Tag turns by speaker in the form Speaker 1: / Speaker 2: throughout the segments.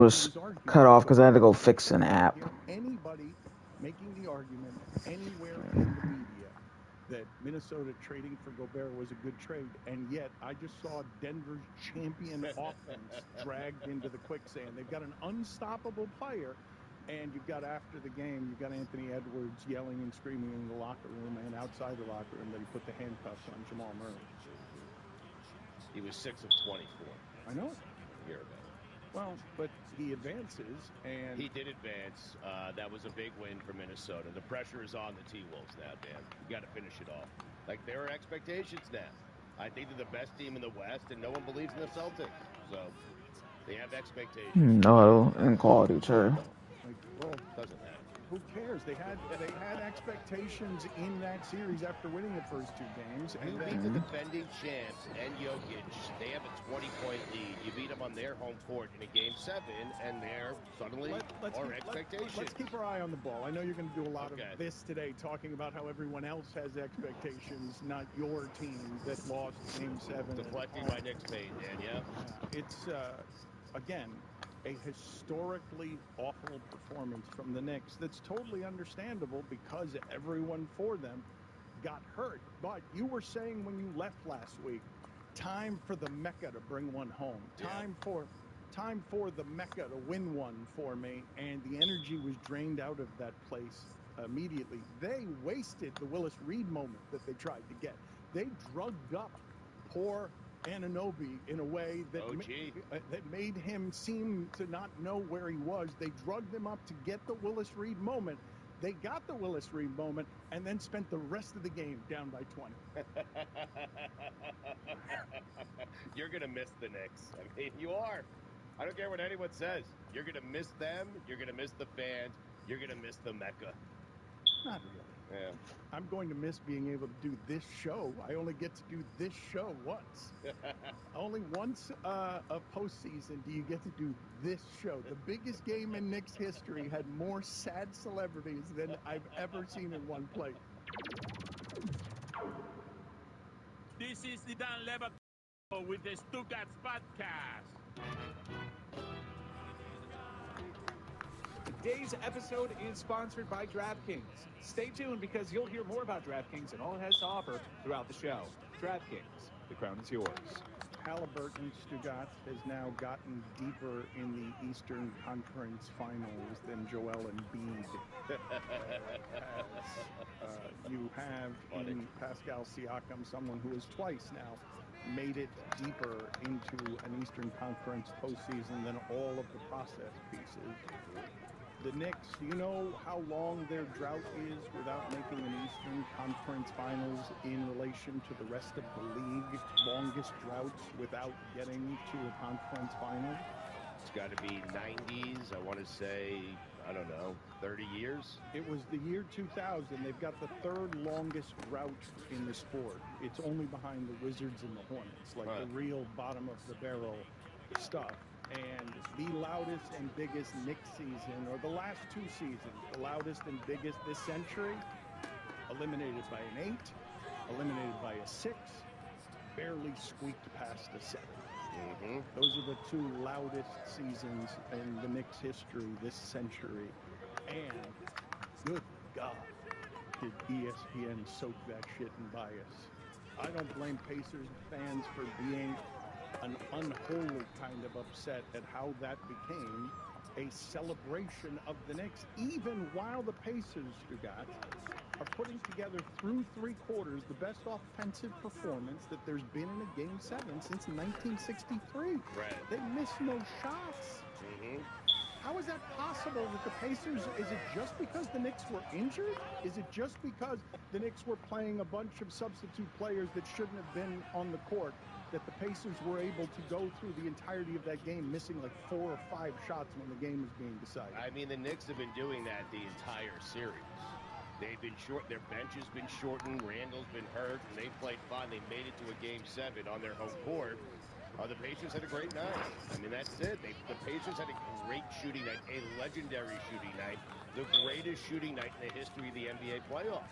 Speaker 1: was cut off because I had to go fix an app.
Speaker 2: Anybody making the argument anywhere in the media that Minnesota trading for Gobert was a good trade, and yet I just saw Denver's champion offense dragged into the quicksand. They've got an unstoppable player, and you've got after the game, you've got Anthony Edwards yelling and screaming in the locker room and outside the locker room that he put the handcuffs on Jamal Murray.
Speaker 3: He was 6 of 24.
Speaker 2: I know.
Speaker 3: A year ago.
Speaker 2: Well, but he advances, and
Speaker 3: he did advance. That was a big win for Minnesota. The pressure is on the T-Wolves now, Dan. You got to finish it off. Like, there are expectations now. I think they're the best team in the West, and no one believes in the Celtics. So they have expectations.
Speaker 1: No, and quality, sure.
Speaker 2: Well, doesn't matter. Who cares? They had expectations in that series after winning the first two games.
Speaker 3: You beat the defending champs and Jokic. They have a 20-point lead. You beat them on their home court in a Game 7, and they're suddenly our expectations.
Speaker 2: Let's keep our eye on the ball. I know you're going to do a lot of this today, talking about how everyone else has expectations, not your team that lost Game 7.
Speaker 3: Deflecting by Knicks pain, Dan, yeah?
Speaker 2: It's, again, a historically awful performance from the Knicks that's totally understandable because everyone for them got hurt. But you were saying when you left last week, time for the Mecca to bring one home. Time for the Mecca to win one for me, and the energy was drained out of that place immediately. They wasted the Willis Reed moment that they tried to get. They drugged up poor Anunoby in a way that made him seem to not know where he was. They drugged him up to get the Willis Reed moment. They got the Willis Reed moment and then spent the rest of the game down by 20.
Speaker 3: You're going to miss the Knicks. I mean, you are. I don't care what anyone says. You're going to miss them. You're going to miss the fans. You're going to miss the Mecca.
Speaker 2: Not really.
Speaker 3: Yeah.
Speaker 2: I'm going to miss being able to do this show. I only get to do this show once. Only once a postseason do you get to do this show. The biggest game in Knicks history had more sad celebrities than I've ever seen in one place.
Speaker 4: This is the Dan Leber with the Stuttgart podcast.
Speaker 5: Today's episode is sponsored by DraftKings. Stay tuned because you'll hear more about DraftKings and all it has to offer throughout the show. DraftKings, the crown is yours.
Speaker 2: Halliburton Stuttgart has now gotten deeper in the Eastern Conference Finals than Joel Embiid has. You have in Pascal Siakam someone who has twice now made it deeper into an Eastern Conference postseason than all of the process pieces. The Knicks, do you know how long their drought is without making an Eastern Conference Finals in relation to the rest of the league? Longest droughts without getting to a conference final?
Speaker 3: It's got to be 90s. I want to say, I don't know, 30 years?
Speaker 2: It was the year 2000. They've got the third longest drought in the sport. It's only behind the Wizards and the Hornets, like the real bottom of the barrel stuff. And the loudest and biggest Knicks season, or the last two seasons, the loudest and biggest this century, eliminated by an 8, eliminated by a 6, barely squeaked past a 7. Those are the two loudest seasons in the Knicks history this century. And good God, did ESPN soak that shit in bias. I don't blame Pacers fans for being an unholy kind of upset at how that became a celebration of the Knicks, even while the Pacers, Stuttgart, are putting together through 3 quarters the best offensive performance that there's been in a Game 7 since 1963. They missed no shots. How is that possible with the Pacers? Is it just because the Knicks were injured? Is it just because the Knicks were playing a bunch of substitute players that shouldn't have been on the court that the Pacers were able to go through the entirety of that game, missing like 4 or 5 shots when the game was being decided?
Speaker 3: I mean, the Knicks have been doing that the entire series. They've been short. Their bench has been shortened. Randall's been hurt, and they played fine. They made it to a Game 7 on their home court. The Pacers had a great night. I mean, that's it. The Pacers had a great shooting night, a legendary shooting night, the greatest shooting night in the history of the NBA playoffs.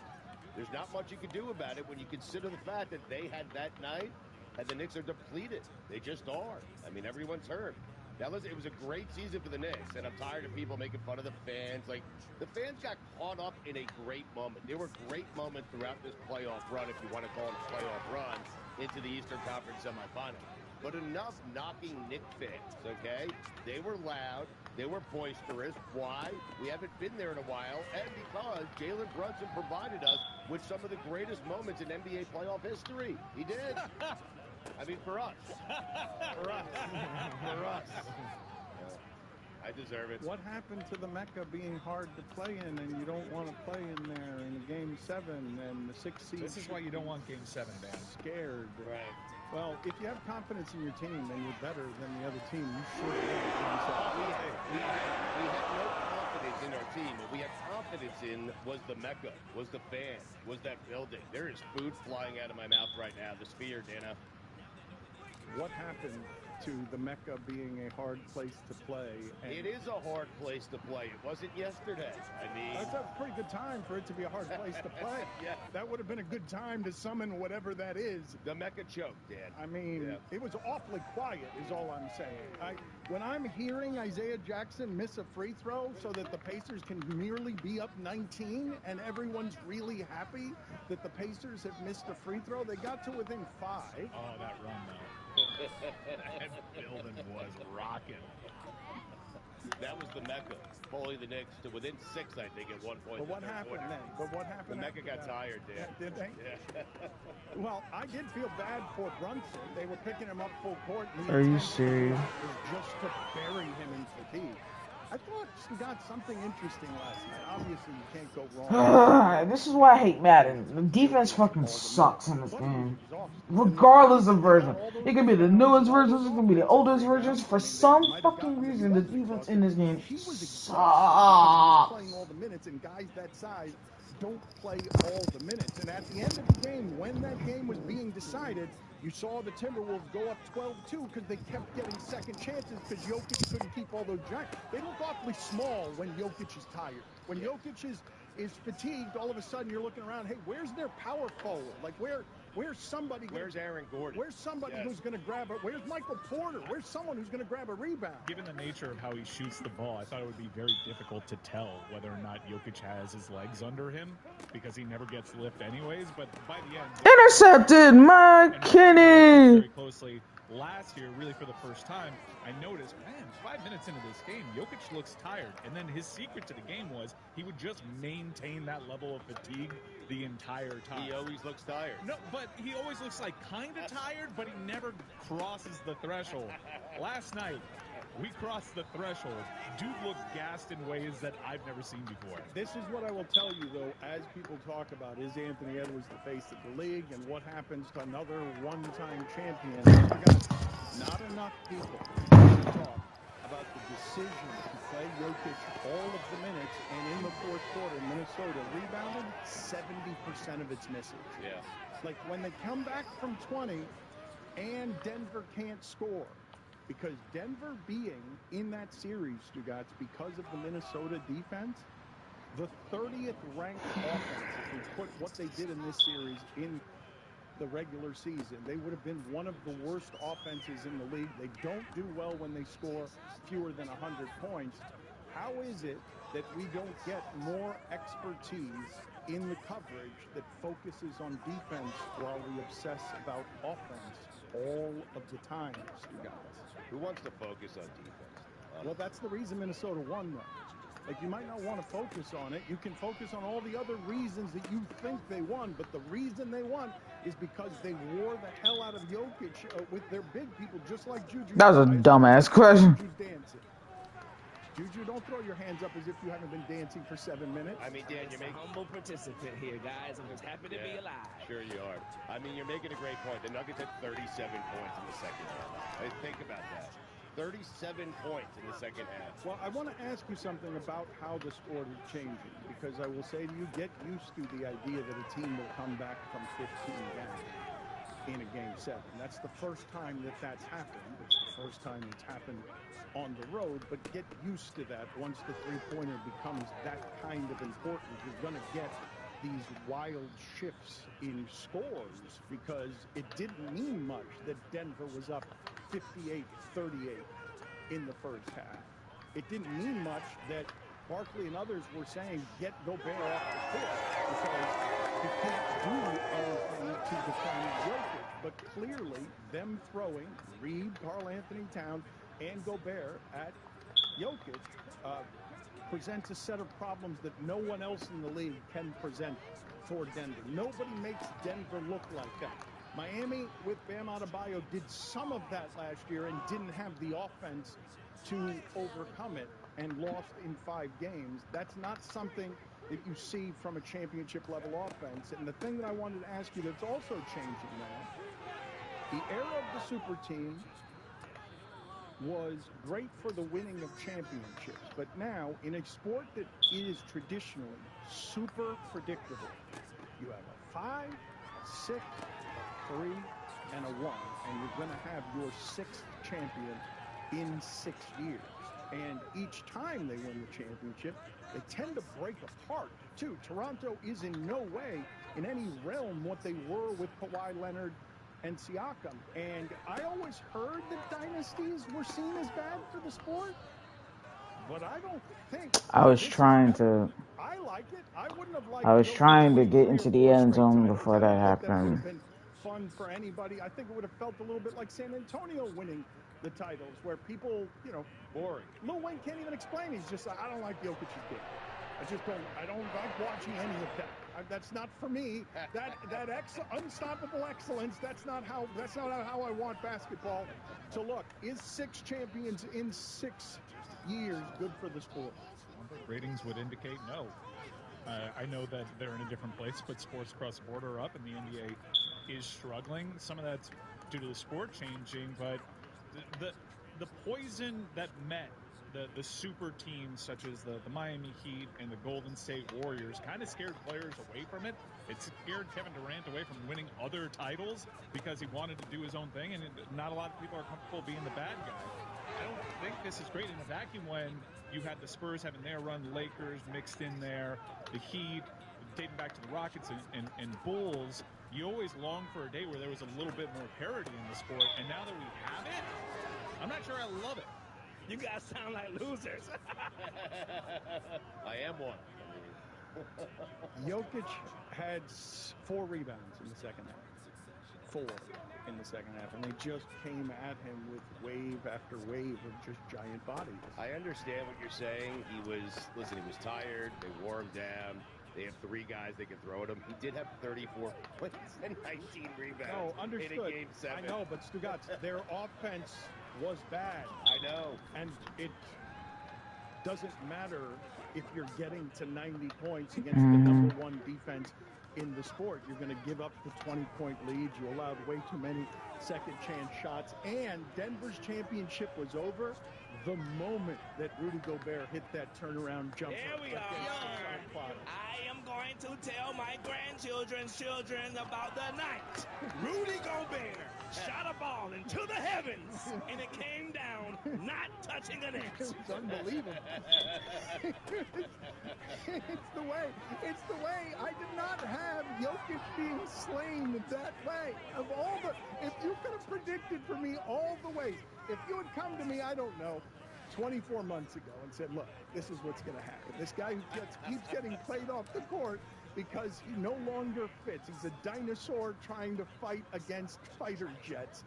Speaker 3: There's not much you can do about it when you consider the fact that they had that night, and the Knicks are depleted. They just are. I mean, everyone's hurt. Now, listen, it was a great season for the Knicks, and I'm tired of people making fun of the fans. Like, the fans got caught up in a great moment. There were great moments throughout this playoff run, if you want to call it a playoff run, into the Eastern Conference semifinal. But enough knocking Knick fans, okay? They were loud. They were boisterous. Why? We haven't been there in a while, and because Jalen Brunson provided us with some of the greatest moments in NBA playoff history. He did. I mean, for us. For us. For us. I deserve it.
Speaker 2: What happened to the Mecca being hard to play in, and you don't want to play in there in Game 7 and the 6th seed?
Speaker 6: This is why you don't want Game 7, Dan.
Speaker 2: Scared.
Speaker 3: Right.
Speaker 2: Well, if you have confidence in your team and you're better than the other team, you should win Game 7.
Speaker 3: We had no confidence in our team. What we had confidence in was the Mecca, was the fans, was that building. There is food flying out of my mouth right now. The Sphere, Dana.
Speaker 2: What happened to the Mecca being a hard place to play? And
Speaker 3: It is a hard place to play. It wasn't yesterday. I mean,
Speaker 2: that's a pretty good time for it to be a hard place to play.
Speaker 3: Yeah.
Speaker 2: That would have been a good time to summon whatever that is.
Speaker 3: The Mecca choked, Dan.
Speaker 2: I mean, It was awfully quiet is all I'm saying. When I'm hearing Isaiah Jackson miss a free throw so that the Pacers can merely be up 19 and everyone's really happy that the Pacers have missed a free throw, they got to within 5.
Speaker 6: Oh, that run, though. That building was rocking.
Speaker 3: That was the Mecca, pulling the Knicks to within 6, I think, at one point.
Speaker 2: But what happened then? But what happened?
Speaker 3: The Mecca got tired, Dan.
Speaker 2: Did they?
Speaker 3: Yeah.
Speaker 2: Well, I did feel bad for Brunson. They were picking him up full court. And
Speaker 1: Are you serious?
Speaker 2: Was just to bury him in fatigue. I thought he got something interesting last night. Obviously, you can't go wrong.
Speaker 1: This is why I hate Madden. The defense fucking sucks in this game. Regardless of version. It could be the newest versions, it could be the oldest versions. For some fucking reason, the defense in this game sucks.
Speaker 2: Playing all the minutes, and guys that size don't play all the minutes. And at the end of the game, when that game was being decided, you saw the Timberwolves go up 12-2 because they kept getting second chances because Jokic couldn't keep all those giants. They look awfully small when Jokic is tired. When Jokic is fatigued, all of a sudden you're looking around, hey, where's their power forward? Like, where's somebody?
Speaker 3: Where's Aaron Gordon?
Speaker 2: Where's somebody who's going to grab it? Where's Michael Porter? Where's someone who's going to grab a rebound?
Speaker 6: Given the nature of how he shoots the ball, I thought it would be very difficult to tell whether or not Jokic has his legs under him because he never gets lift anyways. But by the end,
Speaker 1: Intercepted, McKinney!
Speaker 6: very closely. Last year, really for the first time, I noticed, man, 5 minutes into this game, Jokic looks tired. And then his secret to the game was he would just maintain that level of fatigue the entire time.
Speaker 3: He always looks tired.
Speaker 6: No, but he always looks like kind of tired, but he never crosses the threshold. Last night, we crossed the threshold. Dude looked gassed in ways that I've never seen before.
Speaker 2: This is what I will tell you, though, as people talk about, is Anthony Edwards the face of the league, and what happens to another one-time champion? Not enough people talk about the decision to play Jokic all of the minutes, and in the fourth quarter, Minnesota rebounded 70% of its misses.
Speaker 3: Yeah.
Speaker 2: Like, when they come back from 20 and Denver can't score, because Denver being in that series, Stugotz, because of the Minnesota defense, the 30th ranked offense, if we put what they did in this series in the regular season, they would have been one of the worst offenses in the league. They don't do well when they score fewer than 100 points. How is it that we don't get more expertise in the coverage that focuses on defense while we obsess about offense all of the time, Stugotz?
Speaker 3: Who wants to focus on defense?
Speaker 2: Well, that's the reason Minnesota won, though. Like, you might not want to focus on it. You can focus on all the other reasons that you think they won, but the reason they won is because they wore the hell out of Jokic with their big people, just like Juju.
Speaker 1: That was a dumbass question.
Speaker 2: Juju's dancing. Juju, don't throw your hands up as if you haven't been dancing for 7 minutes.
Speaker 3: I mean, Dan, you're making
Speaker 7: a humble participant here, guys. I'm just happy to be alive.
Speaker 3: Sure you are. I mean, you're making a great point. The Nuggets had 37 points in the second half. Think about that. 37 points in the second half.
Speaker 2: Well, I want to ask you something about how the sport is changing, because I will say to you, get used to the idea that a team will come back from 15 down in a Game 7. That's the first time that that's happened. It's the first time it's happened on the road, but get used to that. Once the three-pointer becomes that kind of important, you're going to get these wild shifts in scores, because it didn't mean much that Denver was up 58-38 in the first half. It didn't mean much that Barkley and others were saying, get Gobert off the court because he can't do anything to defend Jokic. But clearly, them throwing Reed, Karl Anthony Towns, and Gobert at Jokic presents a set of problems that no one else in the league can present for Denver. Nobody makes Denver look like that. Miami with Bam Adebayo did some of that last year and didn't have the offense to overcome it and lost in 5 games. That's not something that you see from a championship level offense. And the thing that I wanted to ask you that's also changing now, the era of the super team was great for the winning of championships. But now, in a sport that is traditionally super predictable, you have a 5, a 6, a 3, and a 1, and you're going to have your 6th champion in 6 years. And each time they win the championship, they tend to break apart, too. Toronto is in no way in any realm what they were with Kawhi Leonard and Siakam. And I always heard that dynasties were seen as bad for the sport, but I don't think
Speaker 1: I was
Speaker 2: this is
Speaker 1: trying
Speaker 2: better.
Speaker 1: to
Speaker 2: I like it. I wouldn't have liked
Speaker 1: I was
Speaker 2: Jokic
Speaker 1: trying to
Speaker 2: winning
Speaker 1: get
Speaker 2: 3 or
Speaker 1: into the
Speaker 2: 4
Speaker 1: end
Speaker 2: straight
Speaker 1: zone
Speaker 2: titles.
Speaker 1: before
Speaker 2: I
Speaker 1: that
Speaker 2: don't think that would
Speaker 1: happened.
Speaker 2: have been fun for anybody. I think it would have felt a little bit like San Antonio winning the titles, where people, boring. Lil Wayne can't even explain. He's just like, I don't like Jokic's game. I don't like watching any of that. That's not for me. That unstoppable excellence. That's not how I want basketball to look. Is 6 champions in 6 years good for the sport?
Speaker 6: Ratings would indicate no. I know that they're in a different place, but sports across the border are up, and the NBA is struggling. Some of that's due to the sport changing, but the poison that met the super teams such as the Miami Heat and the Golden State Warriors kind of scared players away from it. It scared Kevin Durant away from winning other titles because he wanted to do his own thing, and not a lot of people are comfortable being the bad guy. I don't think this is great in a vacuum when you had the Spurs having their run, Lakers mixed in there, the Heat, dating back to the Rockets and Bulls. You always long for a day where there was a little bit more parity in the sport, and now that we have it, I'm not sure I love it.
Speaker 7: You guys sound like losers.
Speaker 3: I am one.
Speaker 2: Jokic had 4 rebounds in the second half. 4 in the second half, and they just came at him with wave after wave of just giant bodies.
Speaker 3: I understand what you're saying. He was tired. They wore him down. They have 3 guys they can throw at him. He did have 34 points and 19 rebounds
Speaker 2: understood.
Speaker 3: in a game 7.
Speaker 2: I know, but Stugotz, their offense was bad.
Speaker 3: I know.
Speaker 2: And it doesn't matter if you're getting to 90 points against the number 1 defense in the sport. You're going to give up the 20-point lead. You allowed way too many second-chance shots. And Denver's championship was over the moment that Rudy Gobert hit that turnaround jumper.
Speaker 7: There we are. I am going to tell my grandchildren's children about the night Rudy Gobert shot a ball into the heavens, and it came down, not touching the net.
Speaker 2: It was unbelievable. It's the way. I did not have Jokic being slain that way. If you could have predicted for me all the ways, if you had come to me, I don't know, 24 months ago and said, look, this is what's going to happen. This guy who keeps getting played off the court because he no longer fits. He's a dinosaur trying to fight against fighter jets.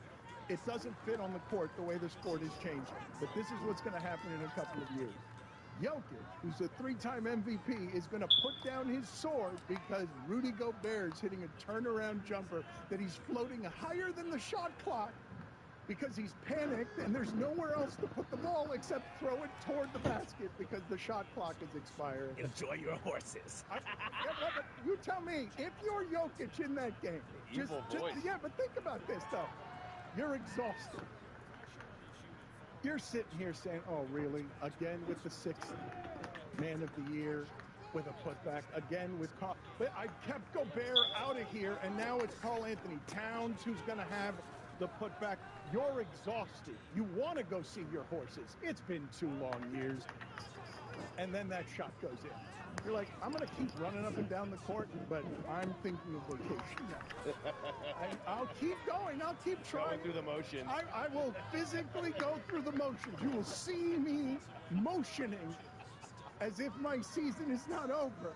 Speaker 2: It doesn't fit on the court the way the sport is changing. But this is what's going to happen in a couple of years. Jokic, who's a 3-time MVP, is going to put down his sword because Rudy Gobert is hitting a turnaround jumper that he's floating higher than the shot clock because he's panicked and there's nowhere else to put the ball except throw it toward the basket because the shot clock is expiring.
Speaker 7: Enjoy your horses.
Speaker 2: But you tell me, if you're Jokic in that game, but think about this, though. You're exhausted. You're sitting here saying, oh, really? Again with the 6th man of the year with a putback. Again with Karl. But I kept Gobert out of here, and now it's Karl Anthony Towns who's going to have the putback. You're exhausted. You want to go see your horses. It's been 2 long years. and then that shot goes in. You're like, I'm going to keep running up and down the court, but I'm thinking of vacation now. I'll keep going. I'll keep trying.
Speaker 3: Going through the motions.
Speaker 2: I will physically go through the motions. You will see me motioning as if my season is not over.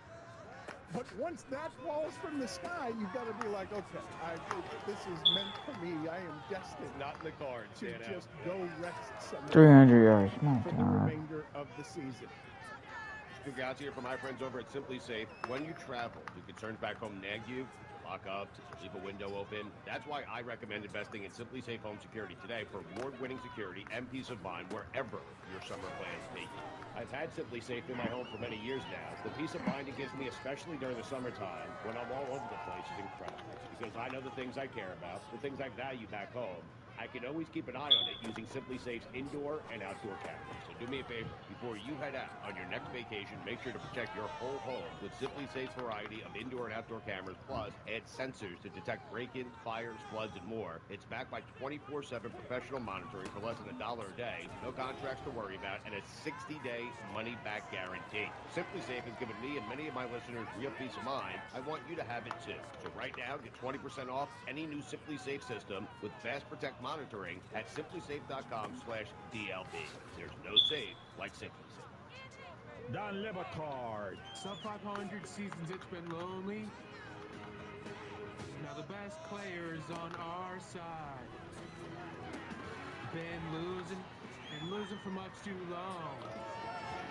Speaker 2: But once that falls from the sky, you've got to be like, okay, this is meant for me. I am destined.
Speaker 3: Not in the cards,
Speaker 2: to just go rest somewhere
Speaker 1: 300 yards. My
Speaker 2: for the
Speaker 1: God.
Speaker 2: remainder of the season.
Speaker 3: Congrats here from my friends over at Simply Safe. When you travel, do concerns back home nag you? Lock up, leave a window open. That's why I recommend investing in Simply Safe Home Security today for award-winning security and peace of mind wherever your summer plans take you. I've had Simply Safe in my home for many years now. The peace of mind it gives me, especially during the summertime, when I'm all over the place, is incredible. Because I know the things I care about, the things I value back home. I can always keep an eye on it using Simply Safe's indoor and outdoor cameras. So do me a favor, before you head out on your next vacation, make sure to protect your whole home with Simply Safe's variety of indoor and outdoor cameras, plus add sensors to detect break-ins, fires, floods, and more. It's backed by 24/7 professional monitoring for less than $1 a day, no contracts to worry about, and a 60-day money-back guarantee. Simply Safe has given me and many of my listeners real peace of mind. I want you to have it too. So right now, get 20% off any new Simply Safe system with Fast Protect monitoring at simplysafe.com/DLB. There's no safe like Simply Safe.
Speaker 4: Don Lebacard. Sub 500 seasons, it's been lonely. Now the best players on our side. Been losing and losing for much too long.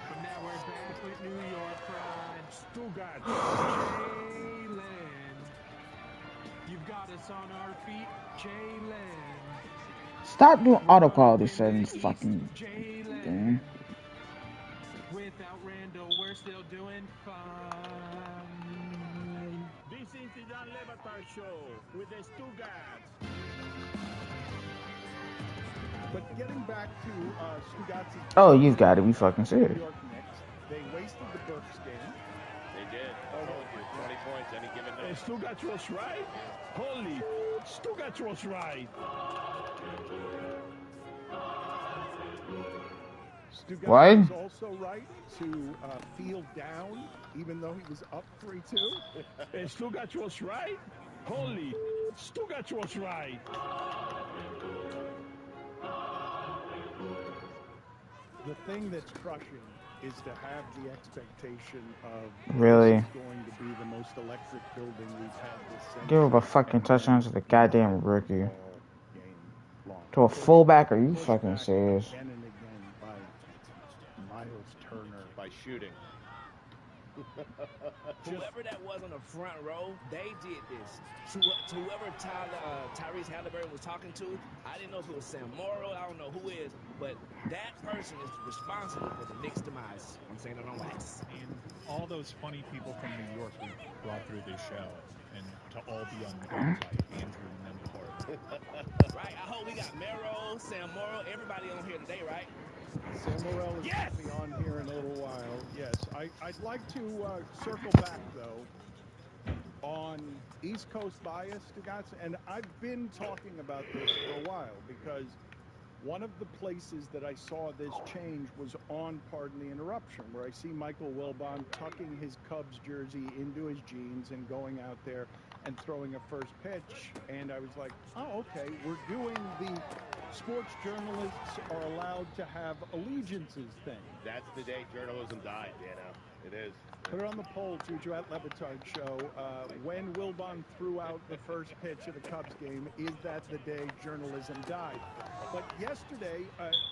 Speaker 4: But now we're back with New York pride. Stuttgart. Jalen. You've got us on our feet, Jalen.
Speaker 1: Stop doing auto quality settings, fucking game.
Speaker 4: Without Randall, we're still doing fine. This is the Don Lebatard Show with the Stuttgart.
Speaker 2: But getting back to Stuttgart's...
Speaker 1: Oh, you've got to be fucking serious.
Speaker 2: New York Knicks, they wasted the Burks game.
Speaker 3: They did. I told you, 20 points any given night.
Speaker 4: Stuttgart was right. Holy, Stuttgart was right.
Speaker 2: Stuttgart
Speaker 1: What?
Speaker 2: was also right to feel down, even though he was up 3-2.
Speaker 4: Stuttgart was right. Holy, Stuttgart was right.
Speaker 2: The thing that's crushing is to have the expectation of
Speaker 1: Really?
Speaker 2: this is going to be the most electric building we've had this century.
Speaker 1: Give up a fucking touchdown to the goddamn rookie.
Speaker 2: All game long.
Speaker 1: To a fullback? Are you fucking serious?
Speaker 2: Again and again by Miles Turner.
Speaker 3: By shooting.
Speaker 7: Whoever that was on the front row, they did this. To whoever Tyrese Halliburton was talking to, I didn't know if it was Sam Morrow, I don't know who is, but that person is responsible for the Knicks' demise. I'm saying it on wax.
Speaker 6: And all those funny people from New York we brought through this show, and to all be undone by Andrew Nembhard.
Speaker 7: Right, I hope we got Mero, Sam Morrow, everybody on here today, right?
Speaker 2: Sam Morrell is going to be on here in a little while. Yes, I'd like to circle back, though, on East Coast bias, and I've been talking about this for a while because one of the places that I saw this change was on Pardon the Interruption, where I see Michael Wilbon tucking his Cubs jersey into his jeans and going out there and throwing a first pitch, and I was like, oh, okay, we're doing the sports journalists are allowed to have allegiances thing.
Speaker 3: That's the day journalism died, It is.
Speaker 2: Put it on the poll, Juju at Lebitard Show. When Wilbon threw out the first pitch of the Cubs game, is that the day journalism died? But yesterday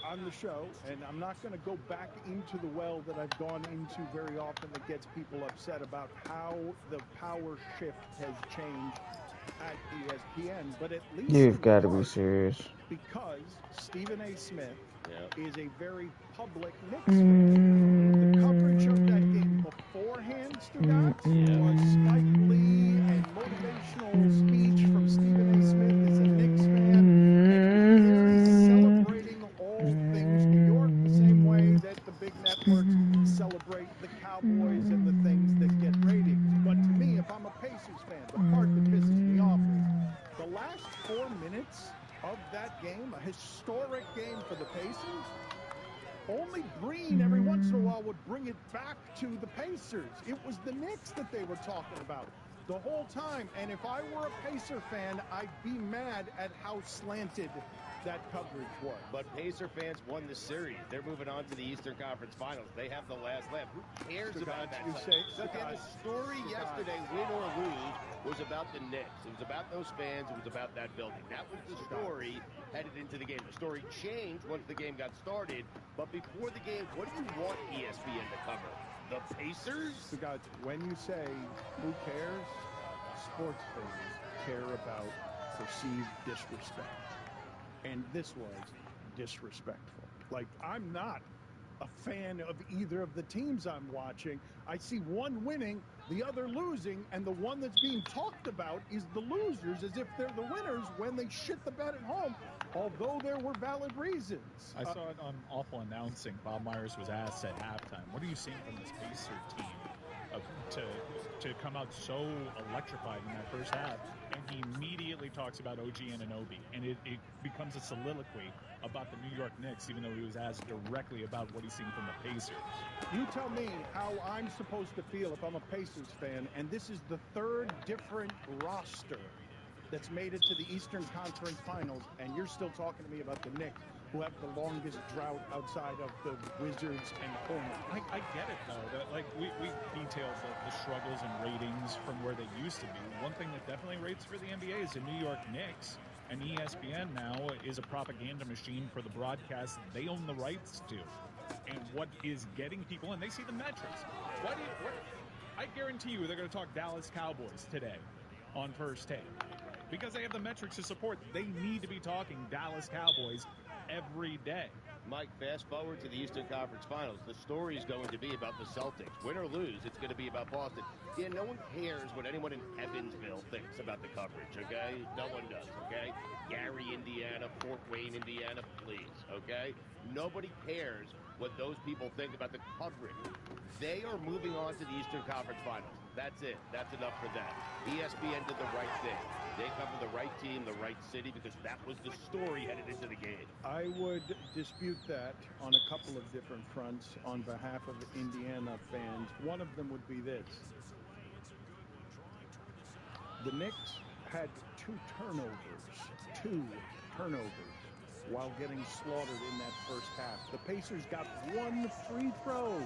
Speaker 2: on the show, and I'm not going to go back into the well that I've gone into very often that gets people upset about how the power shift has changed at ESPN, but at least
Speaker 1: You've got to be serious.
Speaker 2: Because Stephen A. Smith is a very public Knicks
Speaker 1: Mm.
Speaker 2: fan. The coverage of that game beforehand, was Spike Lee and motivational speech from Stephen A. Smith as a Knicks fan, and there is celebrating all things New York the same way that the big networks celebrate the Cowboys and the things that get ratings. But to me, if I'm a Pacers fan, the part that pisses me off is the last 4 minutes of that game, a historic game for the Pacers, Only Green every once in a while would bring it back to the Pacers. It was the Knicks that they were talking about the whole time. And if I were a Pacer fan, I'd be mad at how slanted that coverage was.
Speaker 3: But Pacer fans won the series. They're moving on to the Eastern Conference Finals. They have the last laugh. Who cares about that? The story yesterday, win or lose, was about the Knicks. It was about those fans. It was about that building. That was the story headed into the game. The story changed once the game got started. But before the game, what do you want ESPN to cover? The Pacers?
Speaker 2: Scott, when you say who cares, sports fans care about perceived disrespect. And this was disrespectful. Like, I'm not a fan of either of the teams I'm watching. I see one winning, the other losing, and the one that's being talked about is the losers, as if they're the winners when they shit the bed at home, although there were valid reasons.
Speaker 6: I saw it on Awful Announcing. Bob Myers was asked at halftime, what are you seeing from this Pacer team to come out so electrified in that first half? And he immediately talks about OG Anunoby, and it becomes a soliloquy about the New York Knicks, even though he was asked directly about what he's seeing from the Pacers.
Speaker 2: You tell me how I'm supposed to feel if I'm a Pacers fan, and this is the third different roster that's made it to the Eastern Conference Finals, and you're still talking to me about the Knicks, who have the longest drought outside of the Wizards and Hornets.
Speaker 6: I get it, though. That, like, we detailed the struggles and ratings from where they used to be. One thing that definitely rates for the NBA is the New York Knicks. And ESPN now is a propaganda machine for the broadcast they own the rights to. And what is getting people, and they see the metrics. I guarantee you they're going to talk Dallas Cowboys today on First Take. Because they have the metrics to support. They need to be talking Dallas Cowboys every day.
Speaker 3: Mike, fast forward to the Eastern Conference Finals. The story is going to be about the Celtics. Win or lose, it's going to be about Boston. Yeah, no one cares what anyone in Evansville thinks about the coverage, okay? No one does, okay? Gary, Indiana, Fort Wayne, Indiana, please, okay? Nobody cares what those people think about the coverage. They are moving on to the Eastern Conference Finals. That's it. That's enough for them. ESPN did the right thing. They covered the right team, the right city, because that was the story headed into the game.
Speaker 2: I would dispute that on a couple of different fronts on behalf of Indiana fans. One of them would be this. The Knicks had two turnovers while getting slaughtered in that first half. The Pacers got one free throw.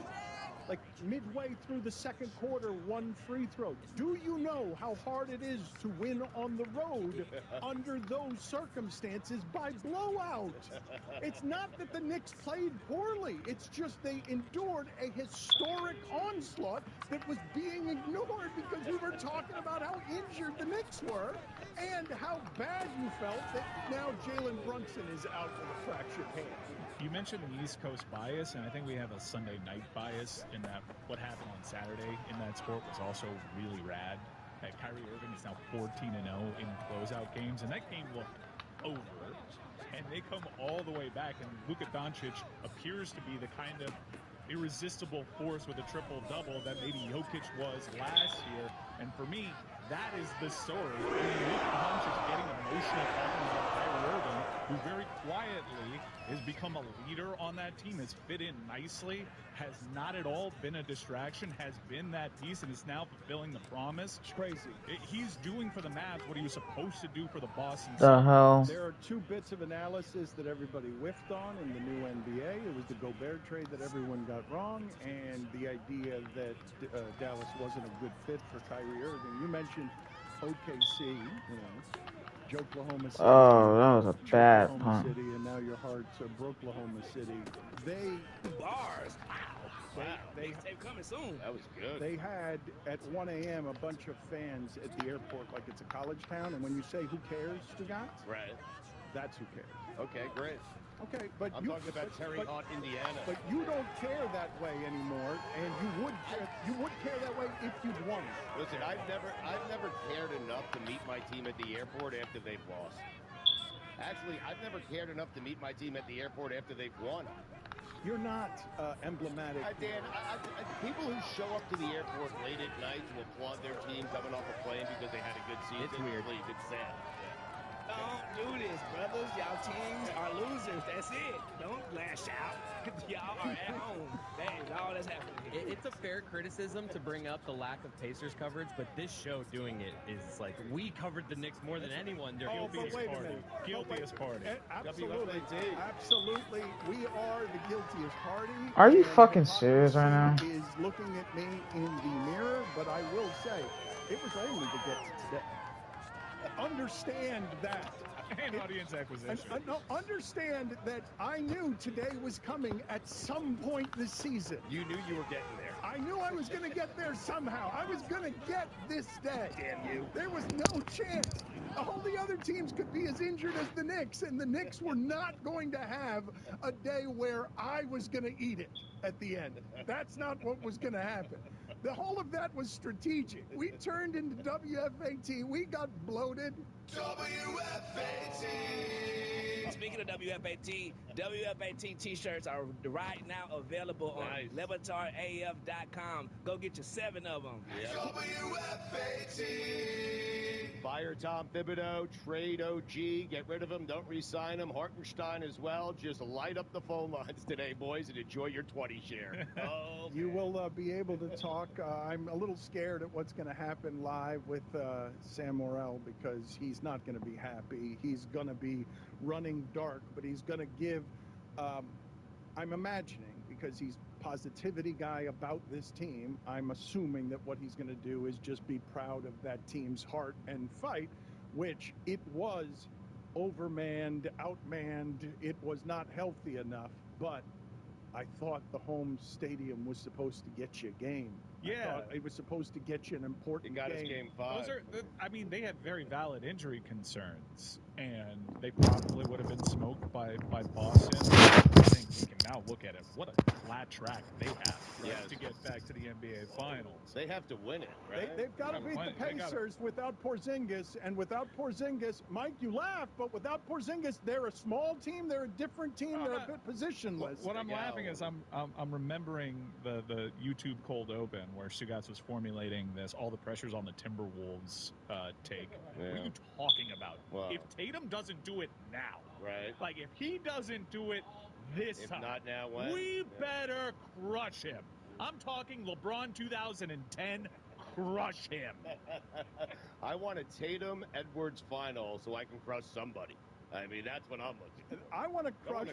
Speaker 2: Like midway through the second quarter, one free throw. Do you know how hard it is to win on the road under those circumstances by blowout? It's not that the Knicks played poorly. It's just they endured a historic onslaught that was being ignored because we were talking about how injured the Knicks were and how bad you felt that now Jalen Brunson is out with a fractured hand.
Speaker 6: You mentioned the East Coast bias, and I think we have a Sunday night bias in that what happened on Saturday in that sport was also really rad. Kyrie Irving is now 14-0 in closeout games, and that game looked over. And they come all the way back, and Luka Doncic appears to be the kind of irresistible force with a triple-double that maybe Jokic was last year. And for me, that is the story. I mean, Luka Doncic getting emotional talking about Kyrie Irving, who very quietly has become a leader on that team, has fit in nicely, has not at all been a distraction, has been that piece, and is now fulfilling the promise.
Speaker 2: It's crazy.
Speaker 6: He's doing for the Mavs what he was supposed to do for the Boston
Speaker 1: The
Speaker 6: Celtics.
Speaker 1: hell?
Speaker 2: There are two bits of analysis that everybody whiffed on in the new NBA. It was the Gobert trade that everyone got wrong, and the idea that Dallas wasn't a good fit for Kyrie Irving. You mentioned OKC, Oklahoma City.
Speaker 1: Oh, that was a bad
Speaker 2: Oklahoma
Speaker 1: punt.
Speaker 2: City, and now your hearts are Brooklahoma City.
Speaker 7: Bars. Wow.
Speaker 2: They
Speaker 7: Mixtape coming soon.
Speaker 3: That was good.
Speaker 2: They had at 1 a.m. a bunch of fans at the airport like it's a college town, and when you say who cares, Stugat,
Speaker 3: Right.
Speaker 2: that's who cares.
Speaker 3: Okay, great.
Speaker 2: Okay, but
Speaker 3: I'm talking about Terry Hart, Indiana.
Speaker 2: But you don't care that way anymore, and you would care that way if you'd won.
Speaker 3: Listen, I've never cared enough to meet my team at the airport after they've lost. Actually, I've never cared enough to meet my team at the airport after they've won.
Speaker 2: You're not emblematic.
Speaker 3: Dan, people who show up to the airport late at night to applaud their team coming off a plane because they had a good season,
Speaker 6: It's weird.
Speaker 3: Please, it's sad.
Speaker 7: Don't do this, brothers. Y'all teams are losers. That's it. Don't lash out. Y'all are at home. That is all that's happening here.
Speaker 8: It's a fair criticism to bring up the lack of Pacers coverage, but this show doing it is like, we covered the Knicks more than anyone during
Speaker 2: Oh,
Speaker 8: the
Speaker 2: but
Speaker 8: season.
Speaker 2: wait a minute.
Speaker 6: Guiltiest party.
Speaker 2: Absolutely. Absolutely. We are the guiltiest party.
Speaker 1: Are you
Speaker 2: and
Speaker 1: fucking serious right now?
Speaker 2: hypocrisy is looking at me in the mirror, but I will say it was only to get to today. Understand that.
Speaker 6: And audience acquisition.
Speaker 2: No, understand that I knew today was coming at some point this season.
Speaker 3: You knew you were getting there.
Speaker 2: I knew I was going to get there somehow. I was going to get this day.
Speaker 3: Damn you.
Speaker 2: There was no chance. All the other teams could be as injured as the Knicks, and the Knicks were not going to have a day where I was going to eat it at the end. That's not what was going to happen. The whole of that was strategic. We turned into WFAT. We got bloated. WFAT.
Speaker 7: Speaking of WFAT t-shirts are right now available on LevitarAF.com. Go get you 7 of them.
Speaker 3: WFAT. Fire Tom Thibodeau, trade OG, get rid of him, don't re-sign him. Hartenstein as well. Just light up the phone lines today, boys, and enjoy your 20 share. Oh,
Speaker 2: you will be able to talk. I'm a little scared at what's going to happen live with Sam Morrell, because he's not going to be happy. He's going to be running dark, but he's going to give, I'm imagining, because he's positivity guy about this team, I'm assuming that what he's going to do is just be proud of that team's heart and fight, which it was overmanned, outmanned. It was not healthy enough, but I thought the home stadium was supposed to get you a game.
Speaker 6: Yeah.
Speaker 2: I thought it was supposed to get you an important
Speaker 3: He got his game 5.
Speaker 6: I mean, they had very valid injury concerns, and they probably would have been smoked by Boston. I think we can now look at it. What a flat track they have to get back to the NBA Finals.
Speaker 3: They have to win it, right?
Speaker 2: They've got to beat the Pacers without Porzingis, and without Porzingis, Mike, you laugh, but without Porzingis, they're a small team, they're a different team, they're a bit positionless.
Speaker 6: What I'm laughing is I'm remembering the YouTube cold open where Stugotz was formulating this, all the pressures on the Timberwolves take.
Speaker 3: Yeah.
Speaker 6: What are you talking about?
Speaker 3: Wow.
Speaker 6: If Tatum doesn't do it now,
Speaker 3: right?
Speaker 6: Like if he doesn't do it this
Speaker 3: if
Speaker 6: time,
Speaker 3: not now, when?
Speaker 6: We better crush him. I'm talking LeBron 2010. Crush him.
Speaker 3: I want a Tatum Edwards final so I can crush somebody. I mean, that's what I'm looking for.
Speaker 2: I want to crush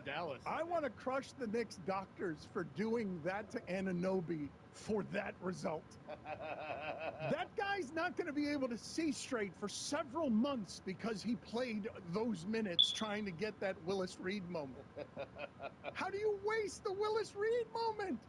Speaker 3: Dallas.
Speaker 2: I want to crush the Knicks doctors for doing that to Anunoby for that result. That guy's not going to be able to see straight for several months because he played those minutes trying to get that Willis Reed moment. How do you waste the Willis Reed moment?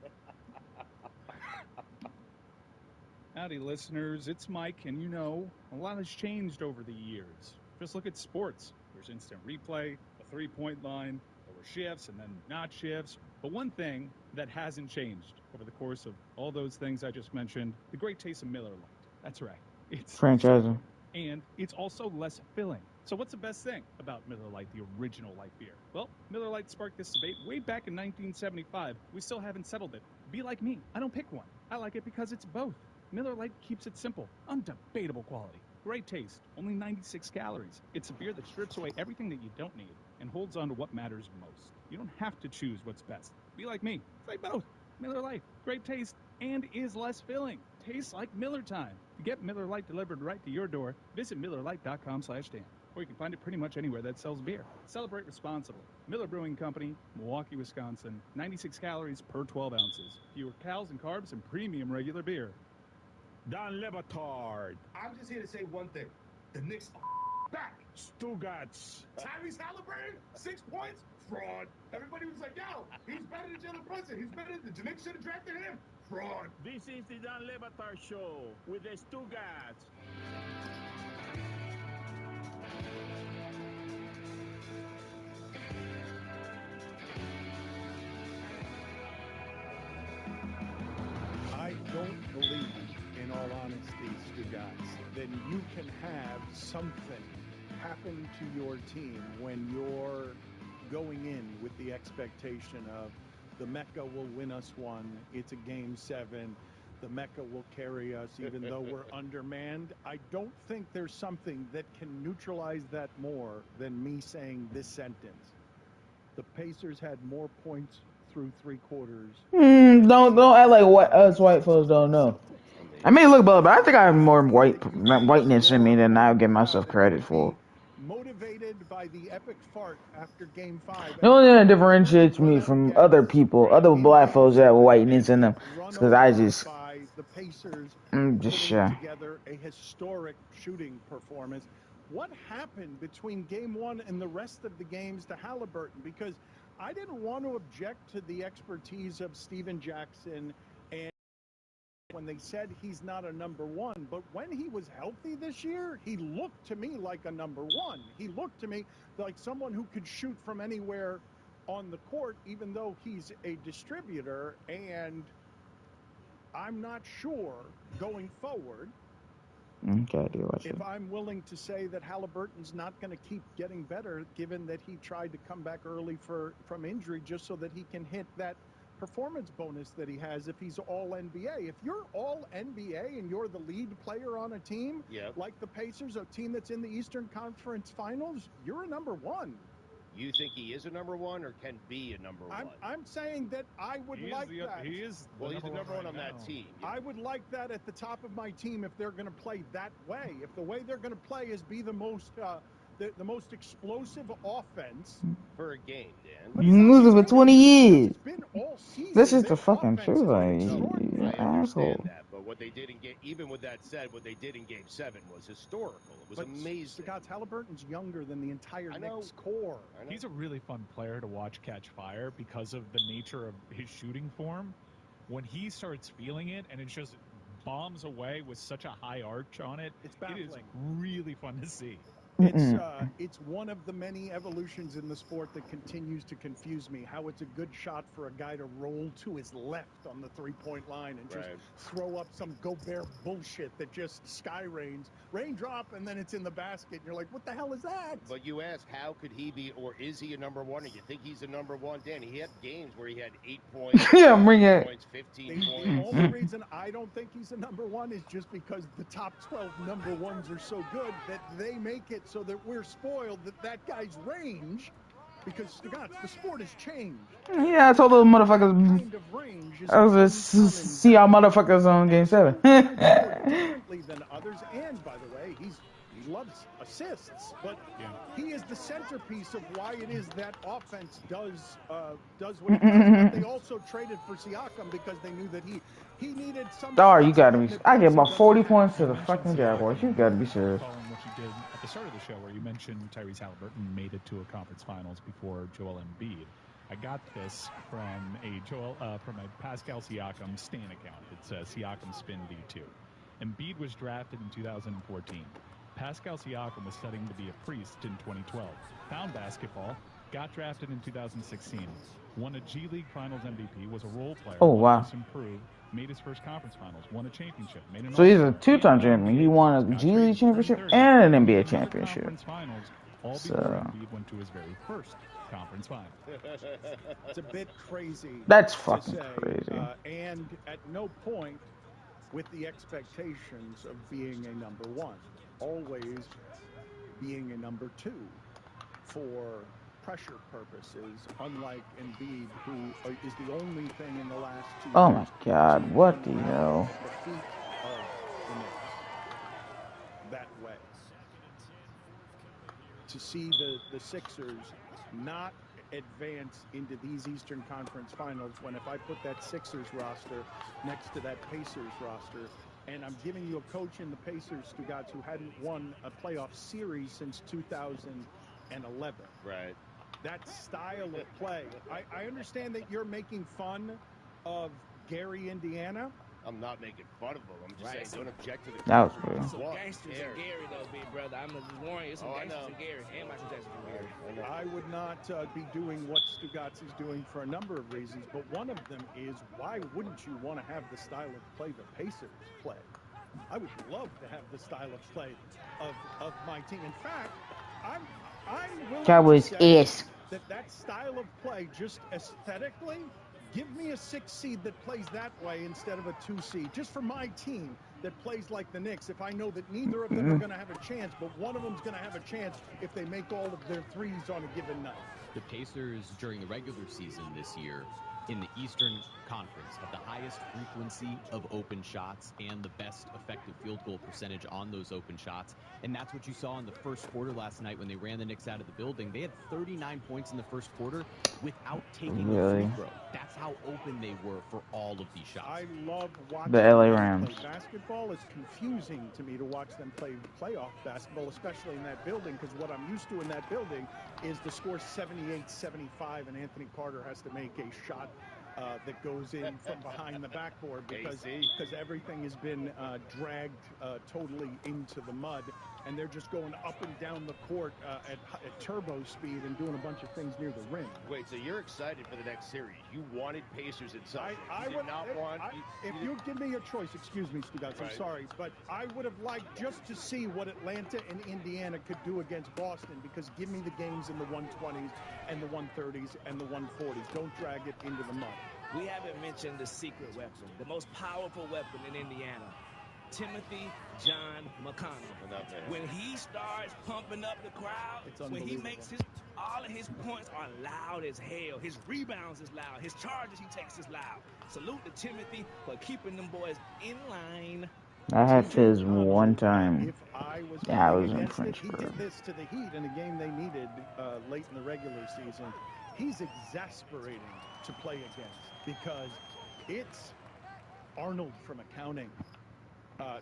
Speaker 9: Howdy, listeners. It's Mike, and you know, a lot has changed over the years. Just look at sports. There's instant replay, a three-point line, there were shifts and then not shifts. But one thing that hasn't changed over the course of all those things I just mentioned, the great taste of Miller Lite. That's right. It's
Speaker 1: franchising.
Speaker 9: And it's also less filling. So what's the best thing about Miller Lite, the original light beer? Well, Miller Lite sparked this debate way back in 1975. We still haven't settled it. Be like me. I don't pick one. I like it because it's both. Miller Lite keeps it simple, undebatable quality. Great taste, only 96 calories. It's a beer that strips away everything that you don't need and holds on to what matters most. You don't have to choose what's best. Be like me. Try both. Miller Lite, great taste, and is less filling. Tastes like Miller time. To get Miller Lite delivered right to your door, visit MillerLite.com/Dan. Or you can find it pretty much anywhere that sells beer. Celebrate responsibly. Miller Brewing Company, Milwaukee, Wisconsin. 96 calories per 12 ounces. Fewer calories and carbs and premium regular beer.
Speaker 10: Don Levitard.
Speaker 11: I'm just here to say one thing. The Knicks are back.
Speaker 10: Stugotz.
Speaker 11: Tyrese Halliburton, 6 points, fraud. Everybody was like, yo, he's better than Jalen Brunson. He's better than the Knicks should have drafted him. Fraud.
Speaker 10: This is the Don Levitard Show with the Stugotz.
Speaker 2: I don't believe, in all honesty, Stugotz, that you can have something happen to your team when you're going in with the expectation of the Mecca will win us one. It's a game 7. the Mecca will carry us even though we're undermanned. I don't think there's something that can neutralize that more than me saying this sentence. The Pacers had more points through 3 quarters.
Speaker 1: Don't act like what us white folks don't know. I may look better, but I think I have more whiteness in me than I give myself credit for.
Speaker 2: Motivated by the epic fart after Game 5.
Speaker 1: The only thing that differentiates me from other people, other black folks that have whiteness in them, is because I'm just shy.
Speaker 2: Together a historic shooting performance. What happened between Game 1 and the rest of the games to Halliburton? Because I didn't want to object to the expertise of Steven Jackson and when they said he's not a number 1, but when he was healthy this year, he looked to me like a number 1. He looked to me like someone who could shoot from anywhere on the court, even though he's a distributor, and I'm not sure going forward if I'm willing to say that Halliburton's not going to keep getting better, given that he tried to come back early from injury just so that he can hit that performance bonus that he has if he's all NBA. If you're all NBA and you're the lead player on a team, like the Pacers, a team that's in the Eastern Conference Finals, you're a number 1.
Speaker 3: You think he is a number 1 or can be a number 1?
Speaker 2: I'm saying that I would like that.
Speaker 6: He is
Speaker 3: he's the number 1 on that team.
Speaker 2: Yeah. I would like that at the top of my team if they're going to play that way. If the way they're going to play is be the most explosive offense
Speaker 3: for a game, Dan.
Speaker 1: You losing for 20 years.
Speaker 2: It's been all season.
Speaker 1: This is the fucking truth, like,
Speaker 3: I
Speaker 1: asshole.
Speaker 3: That, but what they did in even with that said, what they did in Game 7 was historical. It was amazing.
Speaker 2: Scott, Halliburton's younger than the entire Knicks core.
Speaker 6: He's a really fun player to watch catch fire because of the nature of his shooting form. When he starts feeling it and it just bombs away with such a high arch on it, it is really fun to see.
Speaker 2: It's one of the many evolutions in the sport that continues to confuse me. How it's a good shot for a guy to roll to his left on the 3-point line and just throw up some Gobert bullshit that just sky raindrop, and then it's in the basket. And you're like, what the hell is that?
Speaker 3: But you ask, how could he be, or is he a number 1? And you think he's a number 1, Danny? He had games where he had 8 points, 8 points, 15 points.
Speaker 2: The only reason I don't think he's a number 1 is just because the top 12 number 1s are so good that they make it so that we're spoiled that guy's range, because Scott, the sport has changed.
Speaker 1: Yeah, I told those motherfuckers. I was just see y'all motherfuckers on Game 7.
Speaker 2: Differently than others, and by the way, he loves assists, but he is the centerpiece of why it is that offense does what it does. But they also traded for Siakam because they knew that he needed something.
Speaker 1: You gotta be. I get about 40 points to the fucking Jaguars. You gotta be serious.
Speaker 6: What you did at the start of the show, where you mentioned Tyrese Halliburton made it to a conference finals before Joel Embiid. I got this from a Pascal Siakam Stan account. It says Siakam Spin D2. Embiid was drafted in 2014. Pascal Siakam was studying to be a priest in 2012. Found basketball, got drafted in 2016. Won a G League Finals MVP, was a role player.
Speaker 1: Oh, wow.
Speaker 6: Most improved, made his first conference finals, won a championship.
Speaker 1: So he's a 2-time champion. He won a G League championship and an NBA championship.
Speaker 6: All before Embiid went to his very first conference final.
Speaker 2: It's a bit crazy.
Speaker 1: That's fucking crazy.
Speaker 2: And at no point with the expectations of being a number 1. Always being a number 2 for pressure purposes, unlike Embiid, who is the only thing in the last 2 years.
Speaker 1: Oh my God, what the hell?
Speaker 2: The feet of the Knicks that way. To see the Sixers not advance into these Eastern Conference Finals, when if I put that Sixers roster next to that Pacers roster, and I'm giving you a coach in the Pacers, Stugotz, who hadn't won a playoff series since 2011.
Speaker 3: Right.
Speaker 2: That style of play. I understand that you're making fun of Gary, Indiana.
Speaker 3: I'm not making fun of him. I'm just saying, don't object to the
Speaker 1: that was real.
Speaker 7: Some gangsters in Gary, though, big brother. I'm just warning you, some gangsters in Gary and Michael Jackson in Gary.
Speaker 2: I would not be doing what Stugotz is doing for a number of reasons, but one of them is, why wouldn't you want to have the style of play the Pacers play? I would love to have the style of play of my team. In fact, I'm willing
Speaker 1: Cowboys
Speaker 2: to say
Speaker 1: is
Speaker 2: that style of play, just aesthetically, Give me a 6 seed that plays that way instead of a 2 seed, just for my team that plays like the Knicks. If I know that neither of them are going to have a chance, but one of them's going to have a chance if they make all of their threes on a given night.
Speaker 12: The Pacers, during the regular season this year, in the Eastern Conference, have the highest frequency of open shots and the best effective field goal percentage on those open shots. And that's what you saw in the first quarter last night when they ran the Knicks out of the building. They had 39 points in the first quarter without taking a free throw. That's how open they were for all of these shots.
Speaker 2: I love watching
Speaker 1: The LA
Speaker 2: them
Speaker 1: Rams.
Speaker 2: play basketball. It's confusing to me to watch them play playoff basketball, especially in that building, because what I'm used to in that building is the score 78-75, and Anthony Carter has to make a shot that goes in from behind the backboard because everything has been dragged totally into the mud, and they're just going up and down the court at turbo speed and doing a bunch of things near the rim.
Speaker 3: Wait, so you're excited for the next series? You wanted Pacers and Celtics.
Speaker 2: I would not want. If you give me a choice, excuse me, Stugatz, I'm sorry, but I would have liked just to see what Atlanta and Indiana could do against Boston, because give me the games in the 120s and the 130s and the 140s. Don't drag it into the mud.
Speaker 7: We haven't mentioned the secret weapon, the most powerful weapon in Indiana. Timothy John McConnell. When he starts pumping up the crowd, when he makes all of his points are loud as hell. His rebounds is loud. His charges he takes is loud. Salute to Timothy for keeping them boys in line.
Speaker 1: I had Fizz one time.
Speaker 2: If I was
Speaker 1: I was in
Speaker 2: he
Speaker 1: Frenchburg.
Speaker 2: did this to the Heat in a game they needed late in the regular season. He's exasperating to play against because it's Arnold from accounting.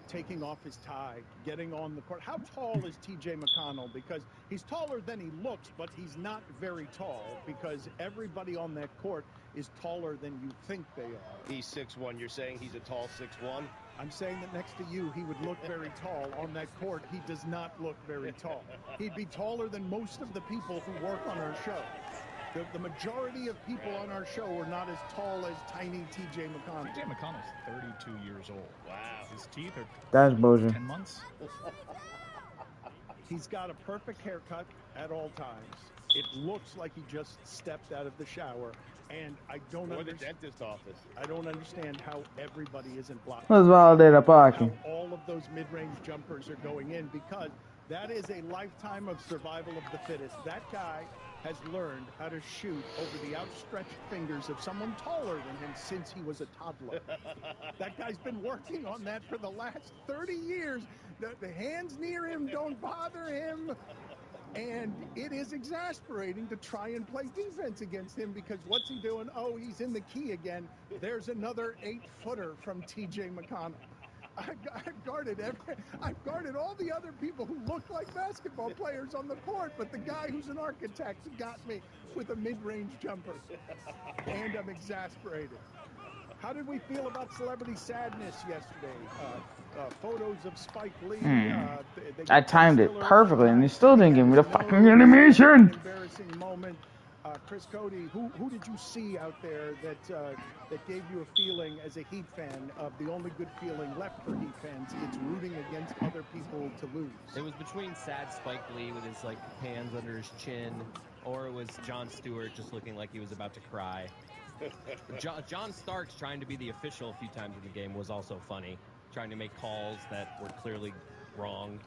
Speaker 2: Taking off his tie, getting on the court. How tall is T.J. McConnell? Because he's taller than he looks, but he's not very tall because everybody on that court is taller than you think they are.
Speaker 3: He's 6'1". You're saying he's a tall 6'1"?
Speaker 2: I'm saying that next to you, he would look very tall. On that court, he does not look very tall. He'd be taller than most of the people who work on our show. The majority of people on our show are not as tall as tiny T.J. McConnell.
Speaker 6: T.J. McConnell's 32 years old.
Speaker 3: Wow.
Speaker 6: His teeth are
Speaker 1: That's bullshit.
Speaker 6: 10 months.
Speaker 2: He's got a perfect haircut at all times. It looks like he just stepped out of the shower. And I don't
Speaker 3: Or the
Speaker 2: understand.
Speaker 3: dentist office.
Speaker 2: I don't understand how everybody isn't blocking.
Speaker 1: Let's validate a
Speaker 2: How
Speaker 1: parking.
Speaker 2: all of those mid-range jumpers are going in, because that is a lifetime of survival of the fittest. That guy has learned how to shoot over the outstretched fingers of someone taller than him since he was a toddler. That guy's been working on that for the last 30 years. The hands near him don't bother him. And it is exasperating to try and play defense against him, because what's he doing? Oh, he's in the key again. There's another 8-footer from T.J. McConnell. I've guarded all the other people who look like basketball players on the court, but the guy who's an architect got me with a mid-range jumper. And I'm exasperated. How did we feel about celebrity sadness yesterday? Photos of Spike Lee.
Speaker 1: I timed it perfectly, and they still didn't give me the fucking animation.
Speaker 2: Embarrassing moment. Chris Cody, who did you see out there that gave you a feeling as a Heat fan of the only good feeling left for Heat fans? It's rooting against other people to lose.
Speaker 8: It was between sad Spike Lee with his hands under his chin, or it was Jon Stewart just looking like he was about to cry. John Starks trying to be the official a few times in the game was also funny, trying to make calls that were clearly wrong.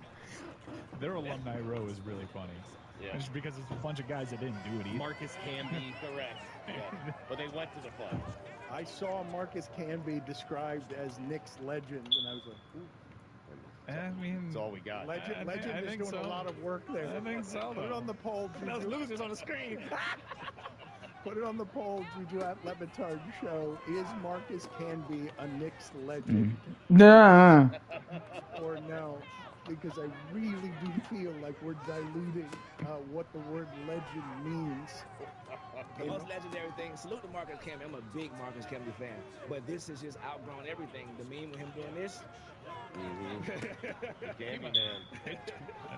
Speaker 6: Their alumni row is really funny.
Speaker 3: Yeah.
Speaker 6: Just because it's a bunch of guys that didn't do it either.
Speaker 8: Marcus Camby.
Speaker 3: Correct. Yeah. But they went to the fun.
Speaker 2: I saw Marcus Camby described as Knicks legend, and I was like, ooh.
Speaker 6: I mean,
Speaker 3: that's all we got.
Speaker 2: Legend is doing a lot of work there.
Speaker 6: I think so.
Speaker 2: Put it on the poll.
Speaker 7: Those losers on the screen.
Speaker 2: Put it on the poll, Juju at Levitard Show. Is Marcus Camby a Knicks legend?
Speaker 1: Nah.
Speaker 2: Or no? Because I really do feel like we're diluting what the word legend means.
Speaker 7: The most legendary thing, salute to Marcus Camby. I'm a big Marcus Camby fan. But this is just outgrown everything. The meme with him doing this.
Speaker 3: The Camby man.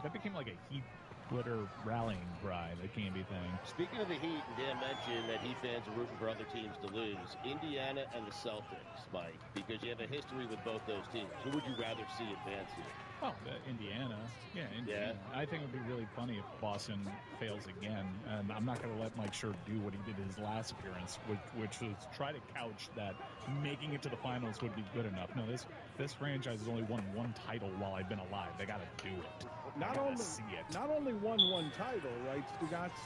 Speaker 6: That became like a Heat Twitter rallying cry, the Camby thing.
Speaker 3: Speaking of the Heat, Dan mentioned that Heat fans are rooting for other teams to lose. Indiana and the Celtics, Mike, because you have a history with both those teams. Who would you rather see advance here?
Speaker 9: Oh, Indiana. Yeah, Indiana. I think it would be really funny if Boston fails again. And I'm not going to let Mike Scherr do what he did his last appearance, which was try to couch that making it to the finals would be good enough. No, this franchise has only won one title while I've been alive. They got to do it.
Speaker 2: Not only won one title, right, Stugotz?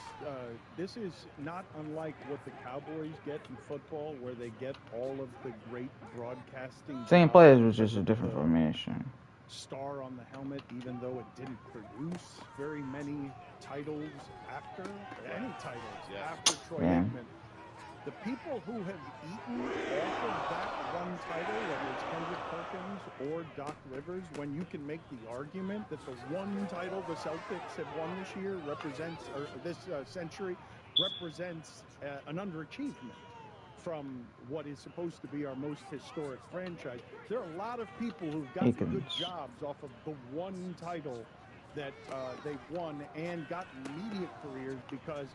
Speaker 2: This is not unlike what the Cowboys get in football, where they get all of the great broadcasting.
Speaker 1: Same players, was just a different formation.
Speaker 2: Star on the helmet, even though it didn't produce very many titles after after Troy Aikman. The people who have eaten off of that one title, whether it's Kendrick Perkins or Doc Rivers, when you can make the argument that the one title the Celtics have won this year represents, or this century represents an underachievement from what is supposed to be our most historic franchise. There are a lot of people who've gotten good jobs off of the one title that they've won and gotten media careers because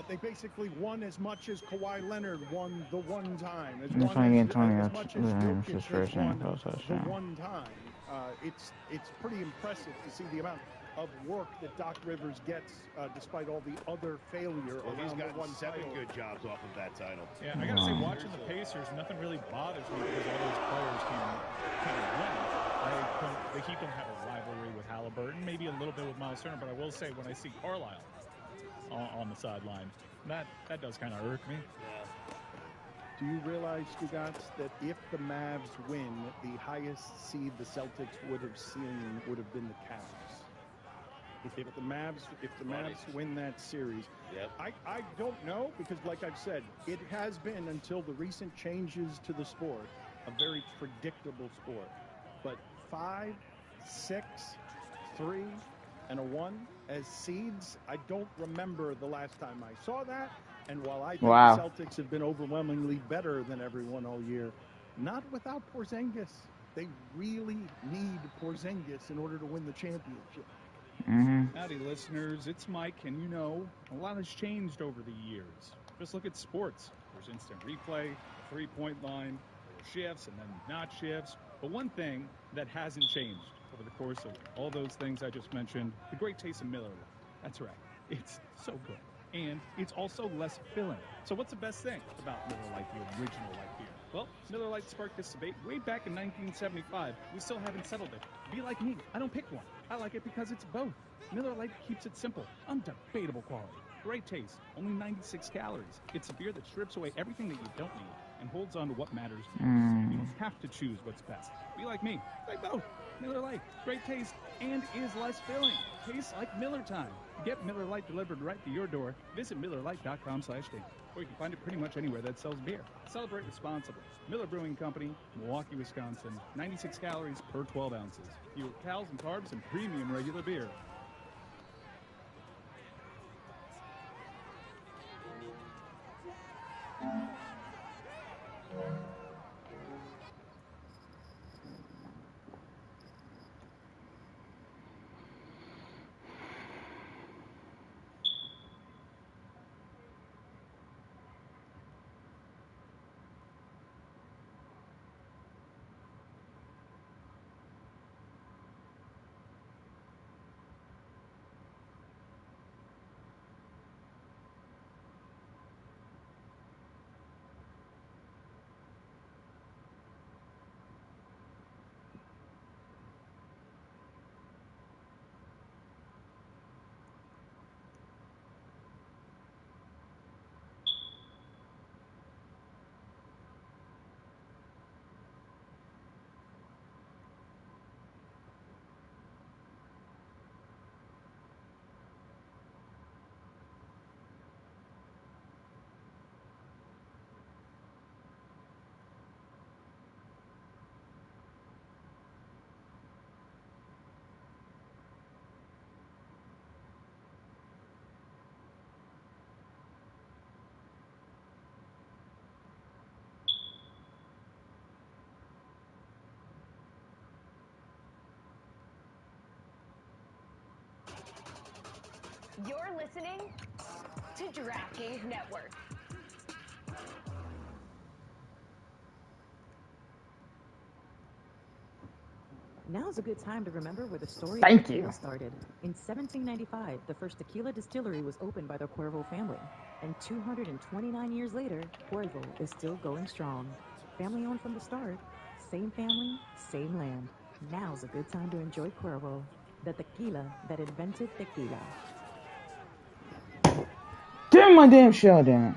Speaker 2: they basically won as much as Kawhi Leonard won the one time, as much as Jokic has won the one time. It's pretty impressive to see the amount of work that Doc Rivers gets, despite all the other failure around the one title.
Speaker 3: He's got 7 good jobs off of that title.
Speaker 9: Yeah, I gotta say, watching the Pacers, nothing really bothers me because all those players can win. The Heat don't have a rivalry with Halliburton, maybe a little bit with Miles Turner, but I will say when I see Carlisle on the sideline, that does kind of irk me.
Speaker 3: Yeah.
Speaker 2: Do you realize, Stugotz, that if the Mavs win, the highest seed the Celtics would have seen would have been the Cavs? If the Mavs win that series, I don't know, because like I've said, it has been, until the recent changes to the sport, a very predictable sport. But 5, 6, 3, and a 1 as seeds, I don't remember the last time I saw that. And while I think the Celtics have been overwhelmingly better than everyone all year, not without Porzingis. They really need Porzingis in order to win the championship.
Speaker 9: Howdy, listeners. It's Mike, and you know, a lot has changed over the years. Just look at sports. There's instant replay, a three-point line, shifts and then not shifts. But one thing that hasn't changed over the course of all those things I just mentioned, the great taste of Miller Lite. That's right. It's so good. And it's also less filling. So what's the best thing about Miller Lite, the original light beer? Well, Miller Lite sparked this debate way back in 1975. We still haven't settled it. Be like me. I don't pick one. I like it because it's both. Miller Lite keeps it simple. Undebatable quality. Great taste. Only 96 calories. It's a beer that strips away everything that you don't need and holds on to what matters most. You don't have to choose what's best. Be like me. Try both. Miller Lite. Great taste and is less filling. Tastes like Miller time. Get Miller Lite delivered right to your door. Visit MillerLite.com/date. Or you can find it pretty much anywhere that sells beer. Celebrate responsibly. Miller Brewing Company, Milwaukee, Wisconsin. 96 calories per 12 ounces. Fewer calories and carbs and premium regular beer.
Speaker 13: You're listening to DraftKings Network.
Speaker 14: Now's a good time to remember where the story
Speaker 1: Thank
Speaker 14: of tequila
Speaker 1: you.
Speaker 14: started. In 1795, the first tequila distillery was opened by the Cuervo family. And 229 years later, Cuervo is still going strong. Family owned from the start, same family, same land. Now's a good time to enjoy Cuervo, the tequila that invented tequila.
Speaker 1: Damn my damn show, damn it.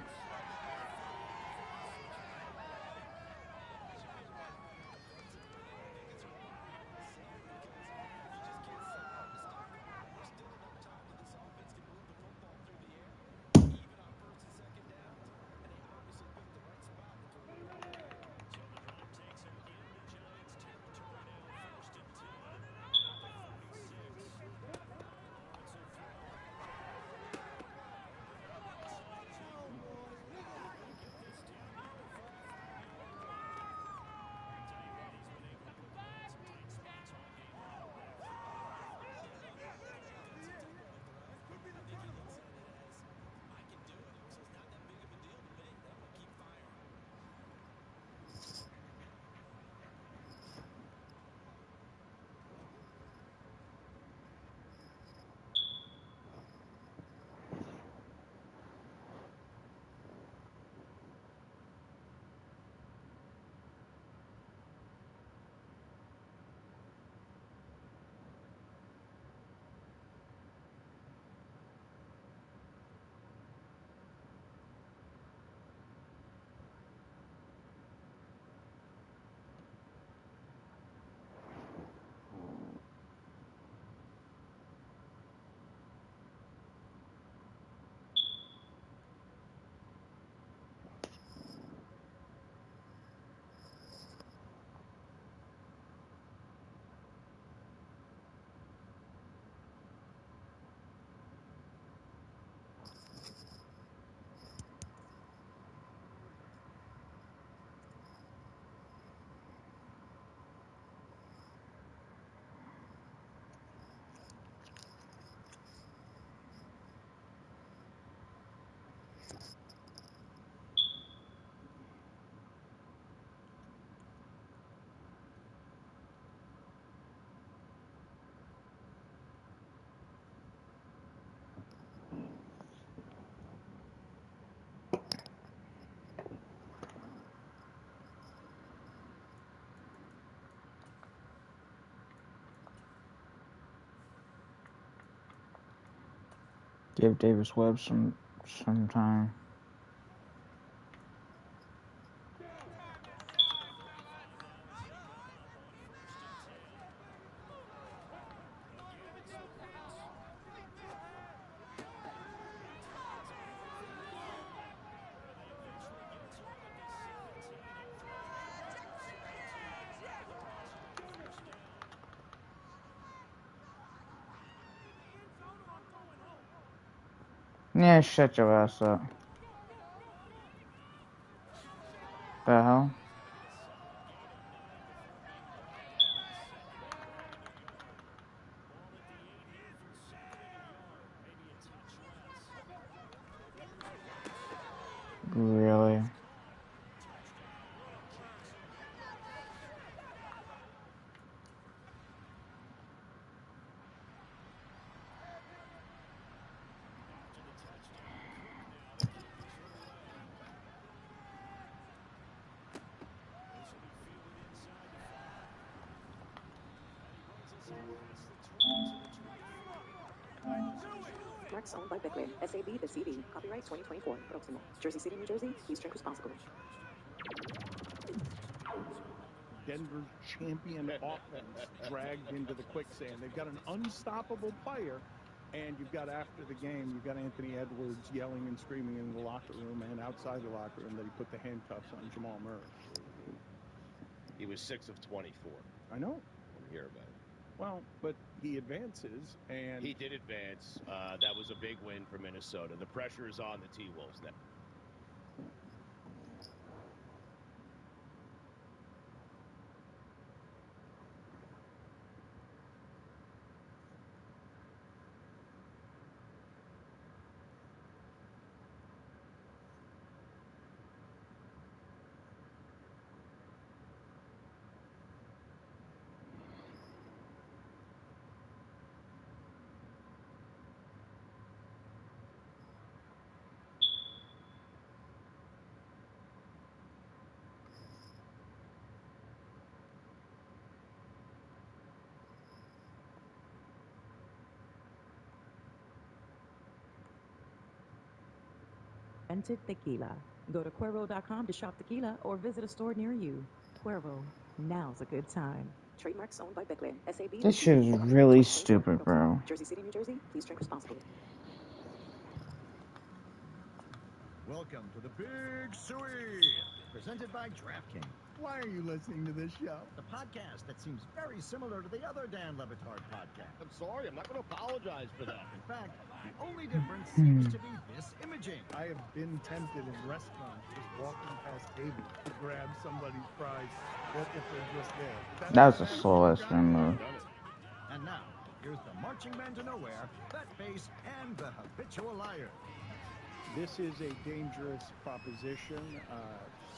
Speaker 1: Give Davis Webb some time. Yeah, shut your ass up. The hell? Really?
Speaker 14: Marks owned by Bickley. SAB the CD. Copyright 2024. Proximo. Jersey City, New Jersey. Please drink responsibly.
Speaker 2: Denver's champion offense dragged into the quicksand. They've got an unstoppable player, and you've got, after the game, you've got Anthony Edwards yelling and screaming in the locker room and outside the locker room that he put the handcuffs on Jamal Murray.
Speaker 3: He was 6 of 24.
Speaker 2: I know.
Speaker 3: I'm here about it.
Speaker 2: Well, but he advances, and
Speaker 3: he did advance. That was a big win for Minnesota. The pressure is on the T-Wolves now.
Speaker 14: Fermented tequila. Go to Cuervo.com to shop tequila or visit a store near you. Cuervo, now's a good time. Trademarks owned by Beckley. SAB.
Speaker 1: This shit is really stupid, bro.
Speaker 14: Jersey City, New Jersey. Please drink responsibly.
Speaker 15: Welcome to the Big Suey, presented by DraftKings.
Speaker 2: Why are you listening to this show?
Speaker 15: The podcast that seems very similar to the other Dan Le Batard podcast.
Speaker 3: I'm sorry, I'm not going to apologize for that.
Speaker 15: In fact, the only difference seems to be this imaging.
Speaker 2: I have been tempted in restaurants just walking past tables to grab somebody's fries if they're just there.
Speaker 1: That was a slow ass move.
Speaker 15: And now, here's the marching man to nowhere, that face, and the habitual liar.
Speaker 2: This is a dangerous proposition.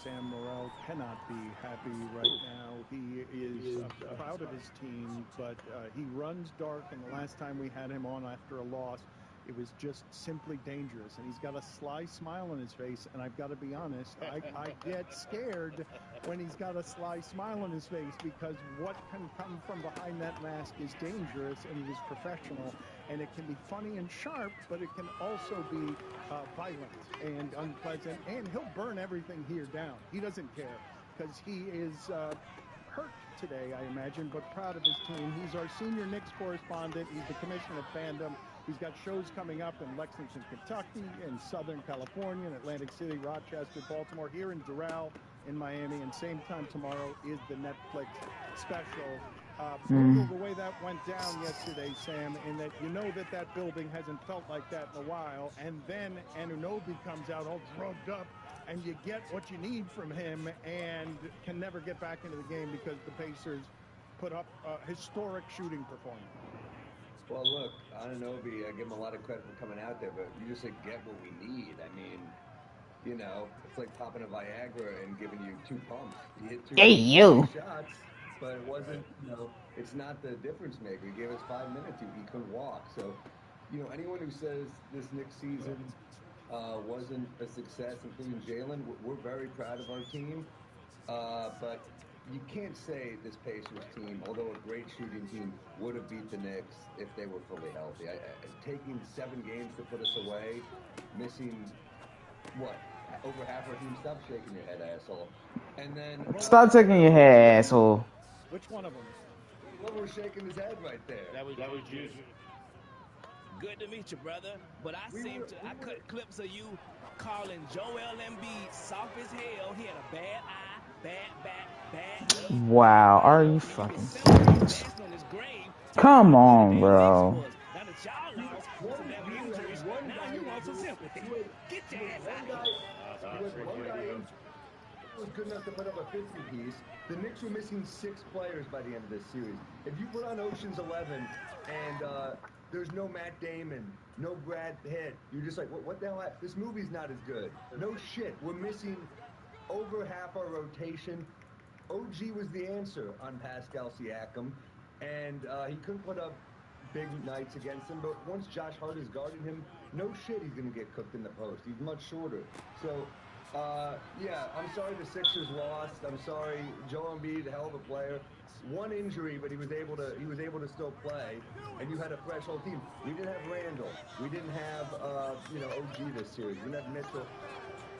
Speaker 2: Sam Morrell cannot be happy right now. He is proud of his team, but he runs dark, and the last time we had him on after a loss, it was just simply dangerous. And he's got a sly smile on his face, and I've got to be honest, I get scared when he's got a sly smile on his face, because what can come from behind that mask is dangerous, and he was professional. And it can be funny and sharp, but it can also be violent and unpleasant. And he'll burn everything here down. He doesn't care, because he is hurt today, I imagine, but proud of his team. He's our senior Knicks correspondent. He's the commissioner of fandom. He's got shows coming up in Lexington, Kentucky, in Southern California, in Atlantic City, Rochester, Baltimore, here in Doral, in Miami, and same time tomorrow is the Netflix special. Brutal the way that went down yesterday, Sam, in that you know that building hasn't felt like that in a while, and then Anunoby comes out all drugged up, and you get what you need from him and can never get back into the game because the Pacers put up a historic shooting performance.
Speaker 16: Well, look, Anunoby, I give him a lot of credit for coming out there, but you just said get what we need. I mean, you know, it's like popping a Viagra and giving you 2 pumps. You hit 2 shots, but it wasn't, you know, it's not the difference maker. He gave us 5 minutes. He couldn't walk. So, you know, anyone who says this Knicks season wasn't a success, including Jalen, we're very proud of our team. But you can't say this Pacers team, although a great shooting team, would have beat the Knicks if they were fully healthy. Taking 7 games to put us away, missing, what, over half our team? Stop shaking your head, asshole. And then...
Speaker 1: Stop shaking your head, asshole.
Speaker 2: Which one of them?
Speaker 16: One was shaking his head right there.
Speaker 3: That was you.
Speaker 7: Good to meet you, brother. But I cut clips of you calling Joel Embiid soft as hell. He had a bad eye, bad knee.
Speaker 1: Wow, are you fucking serious? Come on, bro.
Speaker 7: Now that y'all lost some damn injuries, now you want some sympathy. Get your ass out of here.
Speaker 16: One guy was good enough to put up a 50-piece. The Knicks were missing 6 players by the end of this series. If you put on Ocean's 11 and there's no Matt Damon, no Brad Pitt, you're just like, what the hell? This movie's not as good. No shit. We're missing over half our rotation. OG was the answer on Pascal Siakam, and he couldn't put up big nights against him, but once Josh Hart is guarding him, no shit he's going to get cooked in the post. He's much shorter. So, yeah, I'm sorry the Sixers lost. I'm sorry, Joel Embiid, hell of a player. One injury, but he was able to still play, and you had a fresh whole team. We didn't have Randall. We didn't have, OG this series. We didn't have Mitchell.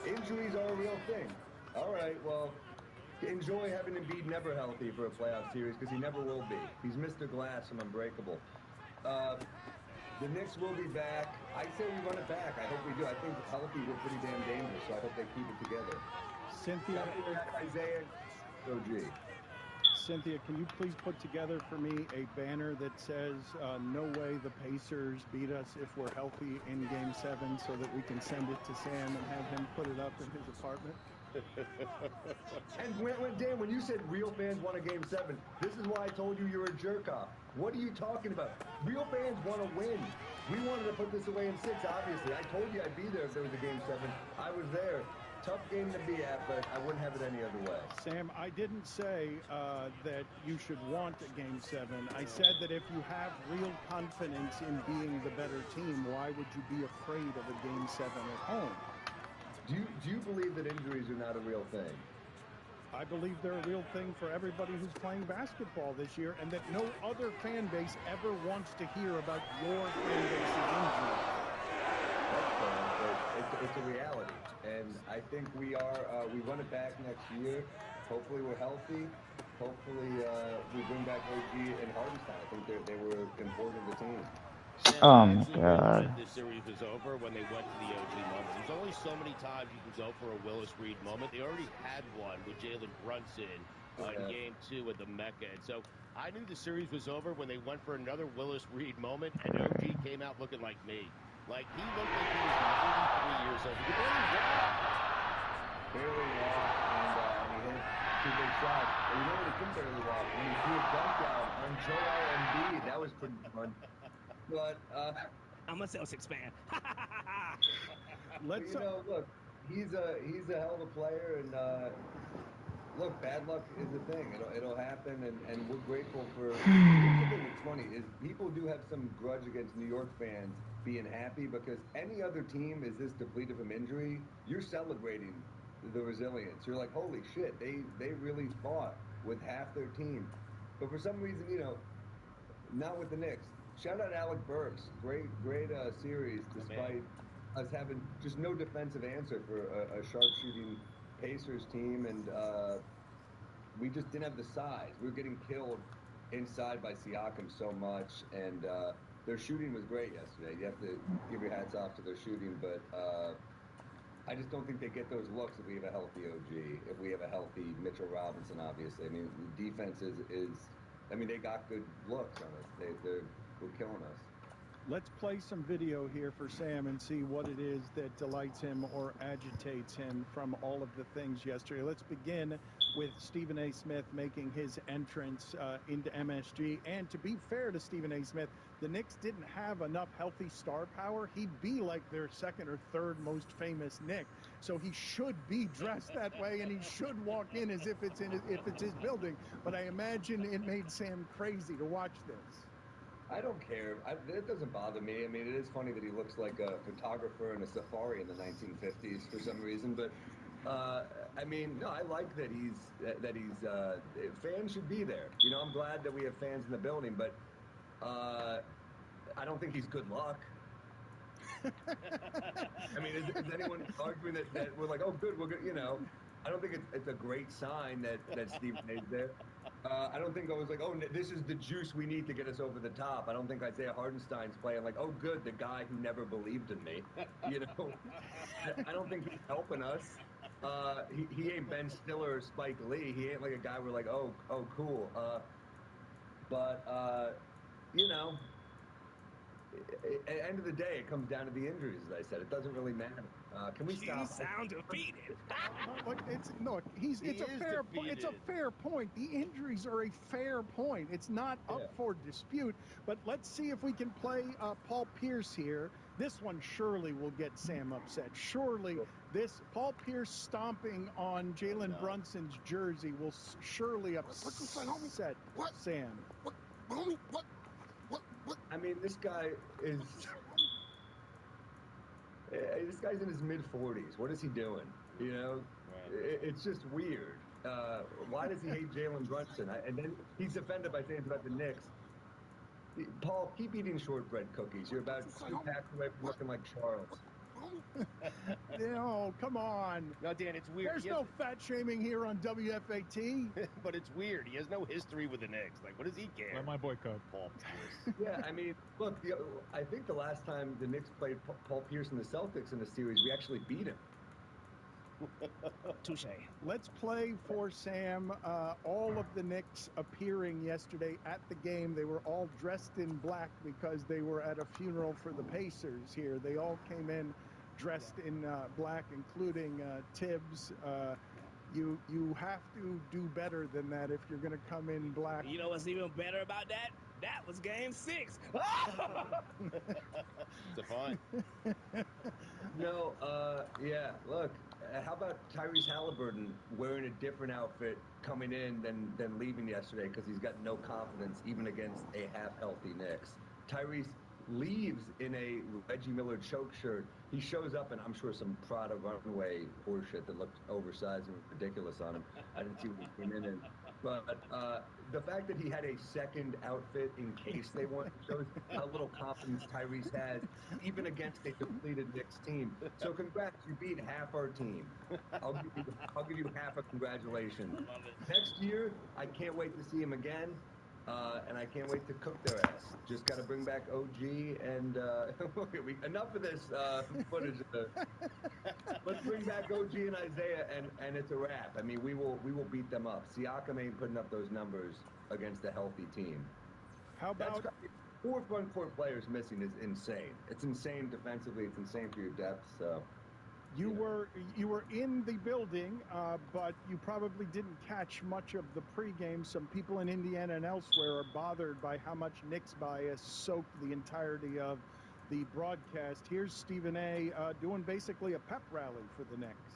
Speaker 16: Injuries are a real thing. All right, well, enjoy having Embiid never healthy for a playoff series, because he never will be. He's Mr. Glass from Unbreakable. The Knicks will be back. I say we run it back. I hope we do. I think healthy, we're pretty damn dangerous, so I hope they keep it together.
Speaker 2: Cynthia,
Speaker 16: Isaiah, OG.
Speaker 2: Cynthia, can you please put together for me a banner that says, no way the Pacers beat us if we're healthy in Game 7, so that we can send it to Sam and have him put it up in his apartment?
Speaker 16: And Dan, when you said real fans won a Game 7, this is why I told you you're a jerk-off. What are you talking about? Real fans want to win. We wanted to put this away in 6, obviously. I told you I'd be there if there was a Game 7. I was there. Tough game to be at, but I wouldn't have it any other way.
Speaker 2: Sam, I didn't say that you should want a Game 7. I said that if you have real confidence in being the better team, why would you be afraid of a Game 7 at home?
Speaker 16: Do you believe that injuries are not a real thing?
Speaker 2: I believe they're a real thing for everybody who's playing basketball this year, and that no other fan base ever wants to hear about your fan base's injuries.
Speaker 16: That's fair, but it's a reality. and I think we run it back next year. Hopefully we're healthy. Hopefully we bring back OG and Hardenstein. I think they were important to the team.
Speaker 3: Sam,
Speaker 1: Oh
Speaker 3: I
Speaker 1: my
Speaker 3: actually really
Speaker 1: god.
Speaker 3: meant this series was over when they went to the OG moment. There's only so many times you can go for a Willis Reed moment. They already had one with Jalen Brunson in Game 2 at the Mecca. And so I knew the series was over when they went for another Willis Reed moment, and OG came out looking like me. Like, he looked like he was 93 years old. He could
Speaker 16: barely walk, and he hit two big shots. And you know what he couldn't barely walk? When he threw a dunk down on Joel Embiid. That was pretty fun. But
Speaker 7: I'm a Celtics fan.
Speaker 16: But, look, he's a hell of a player, and look, bad luck is a thing. It'll happen, and we're grateful for. Here's the thing that's funny is people do have some grudge against New York fans being happy because any other team is this depleted from injury. You're celebrating the resilience. You're like, holy shit, they really fought with half their team, but for some reason, not with the Knicks. Shout out Alec Burks, great series despite us having just no defensive answer for a sharpshooting Pacers team, and we just didn't have the size. We were getting killed inside by Siakam so much, and their shooting was great yesterday. You have to give your hats off to their shooting, but I just don't think they get those looks if we have a healthy OG, if we have a healthy Mitchell Robinson, obviously. I mean, the defense they got good looks on us. They're killing us.
Speaker 2: Let's play some video here for Sam and see what it is that delights him or agitates him from all of the things yesterday. Let's begin with Stephen A. Smith making his entrance into MSG. And to be fair to Stephen A. Smith, the Knicks didn't have enough healthy star power. He'd be like their second or third most famous Knick. So he should be dressed that way, and he should walk in as if it's his building. But I imagine it made Sam crazy to watch this.
Speaker 16: I don't care. It doesn't bother me. I mean, it is funny that he looks like a photographer in a safari in the 1950s for some reason. But no, I like that he's fans should be there. I'm glad that we have fans in the building, but I don't think he's good luck. I mean, is anyone arguing that we're like, oh, good, we're good? I don't think it's a great sign that Stephen A's there. I don't think I was like, oh, this is the juice we need to get us over the top. I don't think Isaiah Hardenstein's playing like, oh, good, the guy who never believed in me. I don't think he's helping us. He ain't Ben Stiller or Spike Lee. He ain't like a guy we're like, oh, cool. But at the end of the day, it comes down to the injuries, as I said. It doesn't really matter. Can we stop?
Speaker 7: You sound defeated.
Speaker 2: It's a fair point. The injuries are a fair point. It's not up for dispute. But let's see if we can play Paul Pierce here. This one surely will get Sam upset. Surely this Paul Pierce stomping on Jalen Brunson's jersey will surely upset Sam.
Speaker 16: I mean, this guy is. This guy's in his mid-40s. What is he doing? It's just weird. Why does he hate Jalen Brunson? And then he's offended by saying about the Knicks. Paul, keep eating shortbread cookies. You're about 2 packs away from looking like Charles.
Speaker 2: Come on.
Speaker 3: No, Dan, it's weird.
Speaker 2: There's no fat shaming here on WFAT.
Speaker 3: But it's weird. He has no history with the Knicks. Like, what does he care?
Speaker 6: Let my boy cook.
Speaker 3: Paul Pierce.
Speaker 16: Yeah, I mean, look, I think the last time the Knicks played Paul Pierce and the Celtics in the series, we actually beat him.
Speaker 7: Touche.
Speaker 2: Let's play for Sam all of the Knicks appearing yesterday at the game. They were all dressed in black because they were at a funeral for the Pacers here. They all came in dressed in black, including Tibbs. You have to do better than that if you're going to come in black.
Speaker 7: You know what's even better about that? That was Game 6.
Speaker 3: It's a fun.
Speaker 16: No, yeah, look, how about Tyrese Halliburton wearing a different outfit coming in than leaving yesterday because he's got no confidence even against a half-healthy Knicks. Tyrese leaves in a Reggie Miller choke shirt. He shows up in, I'm sure, some Prada runway horseshit that looked oversized and ridiculous on him. I didn't see what he came in. but the fact that he had a second outfit in case they won shows how little confidence Tyrese has, even against a depleted Knicks team. So congrats, you beat half our team. I'll give you half a congratulations. Next year, I can't wait to see him again. And I can't wait to cook their ass. Just got to bring back OG and enough of this footage. Let's bring back OG and Isaiah, and it's a wrap. I mean, we will beat them up. Siakam ain't putting up those numbers against a healthy team.
Speaker 2: How about
Speaker 16: 4 front court players missing is insane. It's insane defensively. It's insane for your depth. So.
Speaker 2: You were in the building, but you probably didn't catch much of the pregame. Some people in Indiana and elsewhere are bothered by how much Knicks bias soaked the entirety of the broadcast. Here's Stephen A. Doing basically a pep rally for the Knicks.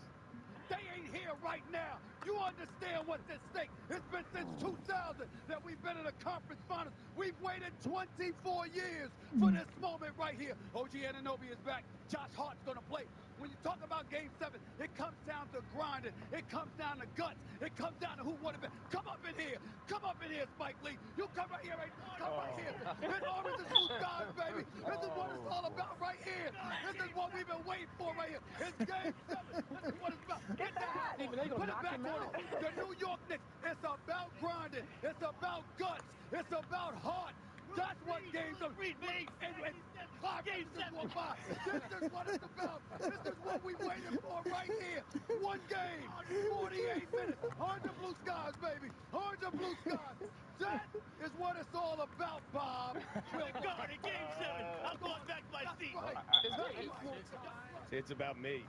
Speaker 17: They ain't here right now. You understand what's at stake. It's been since 2000 that we've been in a conference finals. We've waited 24 years for this moment right here. OG Anunoby is back. Josh Hart's going to play. When you talk about Game 7, it comes down to grinding. It comes down to guts. It comes down to who would have been. Come up in here. Come up in here, Spike Lee. You come right here. Come right here. It's orange and blue skies, baby. This is what it's all about right here. This is what we've been waiting for right here. It's Game 7. This is what it's about. Get the hat on. Put it back on it. The New York Knicks. It's about grinding. It's about guts. It's about heart. That's what games are. And 5 minutes just walked by. This is what it's about. This is what we waited for right here. One game, 48 minutes. Orange and blue skies, baby. Orange and blue skies. That is what it's all about, Bob.
Speaker 7: We'll guard in Game 7. I'm going back to my seat.
Speaker 3: It's about me.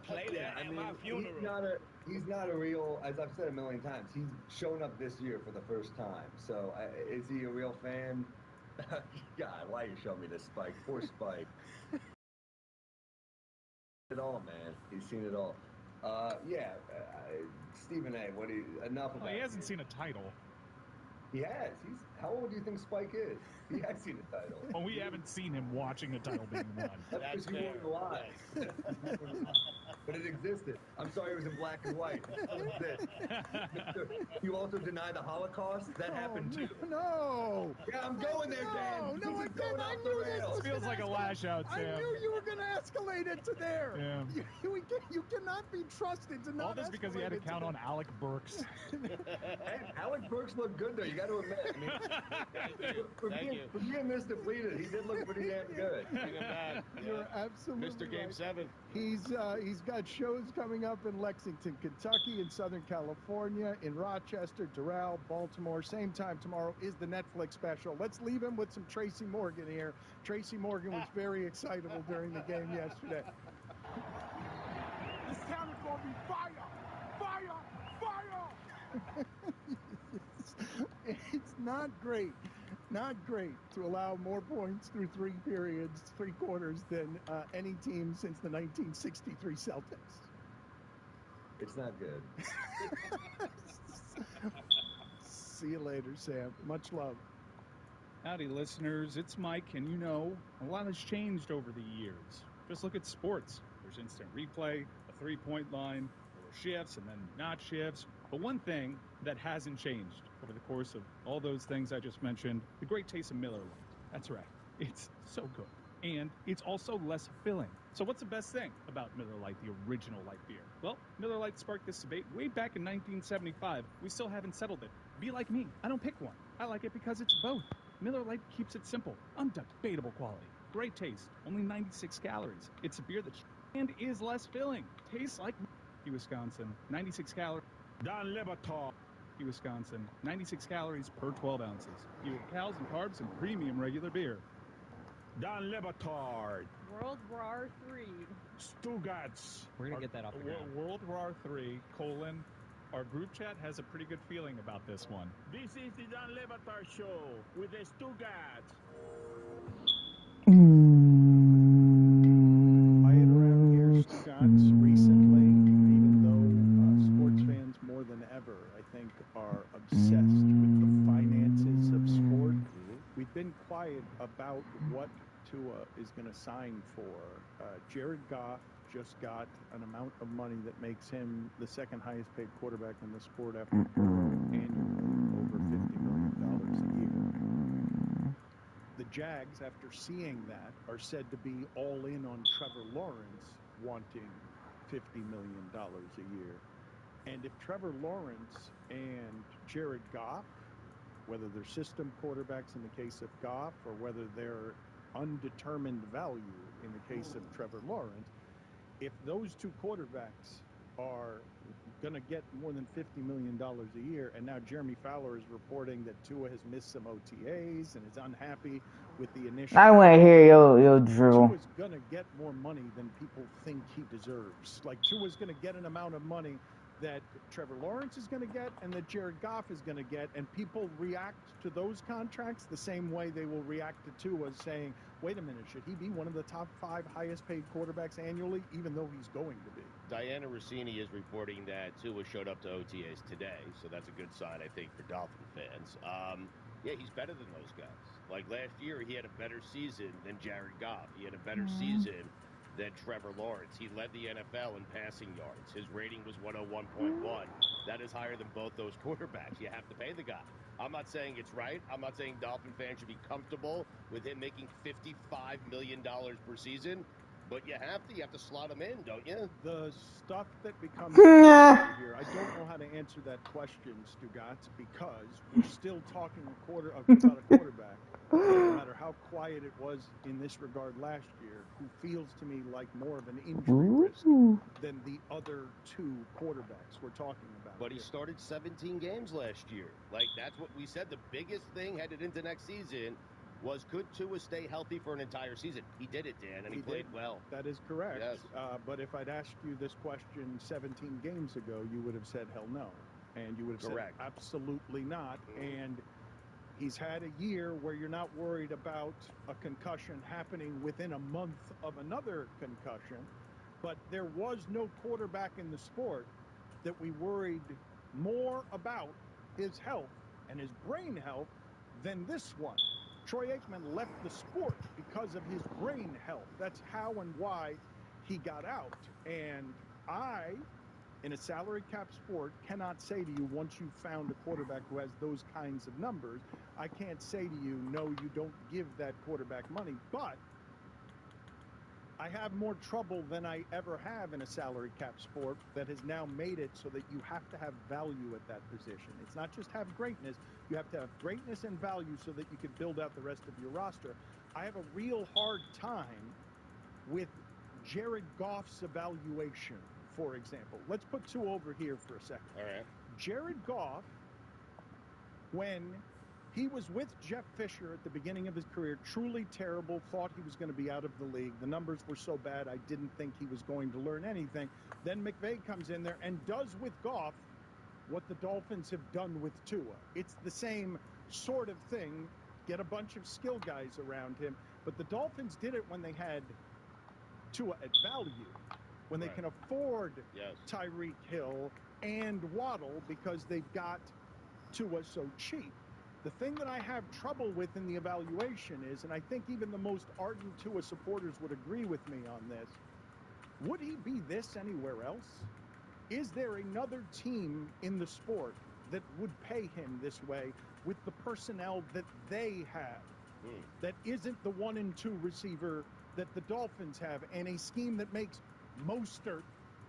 Speaker 7: Play that at my funeral.
Speaker 16: He's not a real, as I've said a million times, he's shown up this year for the first time. So is he a real fan? God, why you show me this, Spike? Poor Spike. It all, man. He's seen it all. Stephen A. Enough about.
Speaker 6: Well, he hasn't seen a title.
Speaker 16: He has. How old do you think Spike is? He has seen a title.
Speaker 6: Well, we haven't seen him watching a title being won.
Speaker 16: That's because you weren't alive. But it existed. I'm sorry it was in black and white. You also deny the Holocaust? That happened too.
Speaker 2: No.
Speaker 16: Yeah, I'm going there, Dan.
Speaker 2: No, I didn't. I knew this was
Speaker 6: Feels like a lash out, Sam.
Speaker 2: I knew you were going to escalate it to there.
Speaker 6: Yeah.
Speaker 2: You cannot be trusted to not.
Speaker 6: All this because he had to count on Alec Burks.
Speaker 16: Hey, Alec Burks looked good though. You got to admit. I mean, for being this depleted, he did look pretty damn good.
Speaker 2: You're absolutely
Speaker 3: Mr. Game
Speaker 2: right.
Speaker 3: 7.
Speaker 2: He's got shows coming up in Lexington, Kentucky, in Southern California, in Rochester, Doral, Baltimore. Same time tomorrow is the Netflix special. Let's leave him with some Tracy Morgan here. Tracy Morgan was very excitable during the game yesterday.
Speaker 10: This town is going to be fire! Fire! Fire!
Speaker 2: It's not great. Not great to allow more points through 3 quarters than any team since the 1963 Celtics.
Speaker 16: It's not good.
Speaker 2: See you later, Sam. Much love.
Speaker 9: Howdy, listeners. It's Mike, and a lot has changed over the years. Just look at sports. There's instant replay, a three-point line, there were shifts and then not shifts. But one thing that hasn't changed over the course of all those things I just mentioned, the great taste of Miller Lite. That's right. It's so good. And it's also less filling. So what's the best thing about Miller Lite, the original light beer? Well, Miller Lite sparked this debate way back in 1975. We still haven't settled it. Be like me. I don't pick one. I like it because it's both. Miller Lite keeps it simple. Undebatable quality. Great taste. Only 96 calories. It's a beer that is less filling. Tastes like Wisconsin. 96 calories.
Speaker 10: Don Lebatov.
Speaker 9: Wisconsin. 96 calories per 12 ounces. Fewer calories and carbs and premium regular beer.
Speaker 10: Don Lebatard.
Speaker 18: World War III.
Speaker 10: Stugatz.
Speaker 8: We're going to get that off the ground.
Speaker 6: World War III, our group chat has a pretty good feeling about this one.
Speaker 10: This is the Don Lebatard show with the Stugatz.
Speaker 2: Quiet around here, Stugatz, recently, even though sports fans more than ever, I think, are obsessed with the finances of sport. We've been quiet about what Tua is going to sign for. Jared Goff just got an amount of money that makes him the second highest paid quarterback in the sport after and Jags, after seeing that, are said to be all in on Trevor Lawrence, wanting $50 million a year. And if Trevor Lawrence and Jared Goff, whether they're system quarterbacks in the case of Goff or whether they're undetermined value in the case of Trevor Lawrence, if those two quarterbacks are going to get more than $50 million a year, and now Jeremy Fowler is reporting that Tua has missed some OTAs and is unhappy with the initial.
Speaker 1: I want to hear your drivel.
Speaker 2: Tua's going to get more money than people think he deserves. Like, Tua's going to get an amount of money that Trevor Lawrence is going to get and that Jared Goff is going to get, and people react to those contracts the same way they will react to Tua, saying, wait a minute, should he be one of the top 5 highest paid quarterbacks annually, even though he's going to be?
Speaker 3: Diana Rossini is reporting that Tua showed up to OTAs today, so that's a good sign, I think, for Dolphin fans. Yeah, he's better than those guys. Like last year, he had a better season than Jared Goff. He had a better season than Trevor Lawrence. He led the NFL in passing yards. His rating was 101.1. That is higher than both those quarterbacks. You have to pay the guy. I'm not saying it's right. I'm not saying Dolphin fans should be comfortable with him making $55 million per season. But you have to slot him in, don't you?
Speaker 2: The stuff that becomes here, I don't know how to answer that question, Stugotz, because we're still talking about a quarterback, no matter how quiet it was in this regard last year, who feels to me like more of an injury risk than the other 2 quarterbacks we're talking about.
Speaker 3: But he started 17 games last year. Like, that's what we said. The biggest thing headed into next season was, could Tua stay healthy for an entire season? He did it, Dan, and he played well.
Speaker 2: That is correct.
Speaker 3: Yes.
Speaker 2: But if I'd asked you this question 17 games ago, you would have said, hell no. And you would have said, absolutely not. And he's had a year where you're not worried about a concussion happening within a month of another concussion. But there was no quarterback in the sport that we worried more about his health and his brain health than this one. Troy Aikman left the sport because of his brain health. That's how and why he got out. And I, in a salary cap sport, cannot say to you, once you've found a quarterback who has those kinds of numbers, I can't say to you, no, you don't give that quarterback money. But I have more trouble than I ever have in a salary cap sport that has now made it so that you have to have value at that position. It's not just have greatness. You have to have greatness and value so that you can build out the rest of your roster. I have a real hard time with Jared Goff's evaluation, for example. Let's put 2 over here for a second.
Speaker 3: All right.
Speaker 2: Jared Goff, when he was with Jeff Fisher at the beginning of his career, truly terrible, thought he was going to be out of the league. The numbers were so bad, I didn't think he was going to learn anything. Then McVay comes in there and does with Goff what the Dolphins have done with Tua. It's the same sort of thing. Get a bunch of skill guys around him. But the Dolphins did it when they had Tua at value, when they can afford Tyreek Hill and Waddle because they've got Tua so cheap. The thing that I have trouble with in the evaluation is, and I think even the most ardent Tua supporters would agree with me on this, would he be this anywhere else? Is there another team in the sport that would pay him this way with the personnel that they have, that isn't the 1 and 2 receiver that the Dolphins have, and a scheme that makes Mostert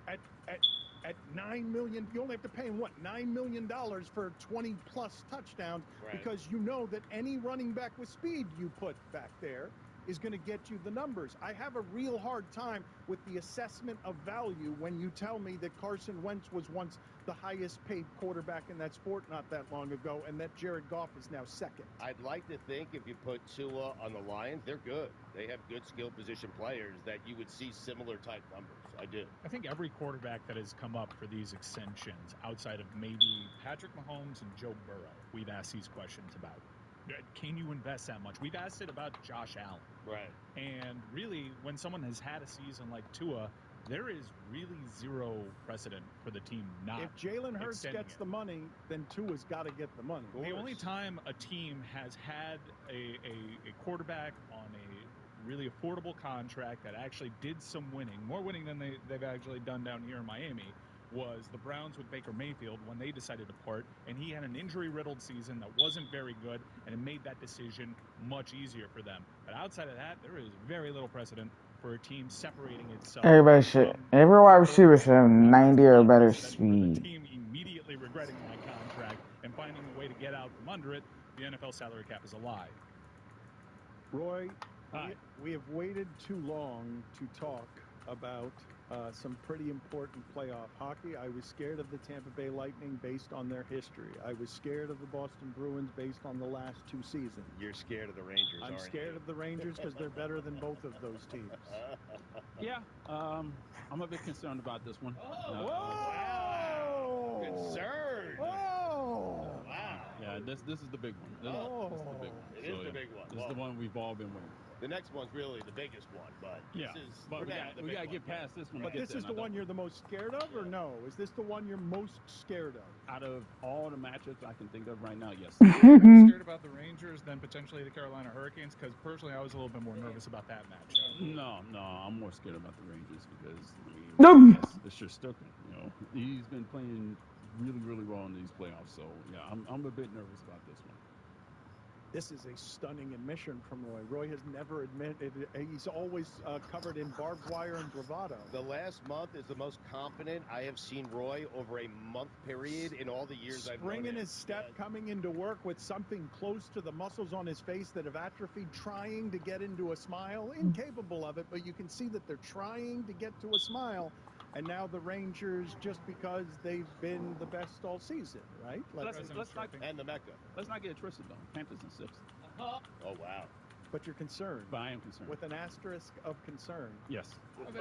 Speaker 2: at $9 million? You only have to pay him, what, $9 million for 20-plus touchdowns, because you know that any running back with speed you put back there is going to get you the numbers. I have a real hard time with the assessment of value when you tell me that Carson Wentz was once the highest paid quarterback in that sport not that long ago, and that Jared Goff is now second.
Speaker 3: I'd like to think if you put Tua on the Lions, they're good. They have good skill position players that you would see similar type numbers. I do.
Speaker 6: I think every quarterback that has come up for these extensions, outside of maybe Patrick Mahomes and Joe Burrow, we've asked these questions about. Can you invest that much? We've asked it about Josh Allen.
Speaker 3: Right.
Speaker 6: And really, when someone has had a season like Tua, there is really zero precedent for the team not.
Speaker 2: If Jalen Hurts gets the money, then Tua's got to get the money.
Speaker 6: The only time a team has had a quarterback on a really affordable contract that actually did some winning, more winning than they've actually done down here in Miami,
Speaker 9: was the Browns with Baker Mayfield when they decided to part, and he had an injury-riddled season that wasn't very good, and it made that decision much easier for them. But outside of that, there is very little precedent for a team separating itself.
Speaker 1: Every wide receiver should have 90 or better speed.
Speaker 9: The team immediately regretting my contract and finding a way to get out from under it. The NFL salary cap is a lie.
Speaker 2: Roy, we have waited too long to talk about some pretty important playoff hockey. I was scared of the Tampa Bay Lightning based on their history. I was scared of the Boston Bruins based on the last 2 seasons.
Speaker 3: You're scared of the Rangers,
Speaker 2: I'm scared of the Rangers because they're better than both of those teams.
Speaker 10: Yeah, I'm a bit concerned about this one.
Speaker 3: Wow! Concerned!
Speaker 2: Oh!
Speaker 3: Wow!
Speaker 10: Yeah, this is the big one. This is the big one.
Speaker 3: It is the big one.
Speaker 10: This is the one we've all been waiting for.
Speaker 3: The next one's really the biggest one, but
Speaker 10: yeah, we gotta get past this one.
Speaker 2: But this is the one you're the most scared of, or no? Is this the one you're most scared of?
Speaker 10: Out of all the matchups I can think of right now, yes.
Speaker 9: I'm scared about the Rangers than potentially the Carolina Hurricanes, because personally I was a little bit more nervous about that matchup.
Speaker 10: No, I'm more scared about the Rangers because it's Shesterkin. You know, he's been playing really, really well in these playoffs. So yeah, I'm a bit nervous about this one.
Speaker 2: This is a stunning admission from Roy. Roy has never admitted, he's always covered in barbed wire and bravado.
Speaker 3: The last month is the most confident I have seen Roy over a month period in all the years I've known him.
Speaker 2: Spring in his step, coming into work with something close to the muscles on his face that have atrophied, trying to get into a smile, incapable of it, but you can see that they're trying to get to a smile. And now the Rangers, just because they've been the best all season, right?
Speaker 3: And the Mecca.
Speaker 10: Let's not get it twisted, though. Panthers in 6.
Speaker 3: Oh, wow.
Speaker 2: But you're concerned.
Speaker 10: But I am concerned.
Speaker 2: With an asterisk of concern.
Speaker 10: Yes. A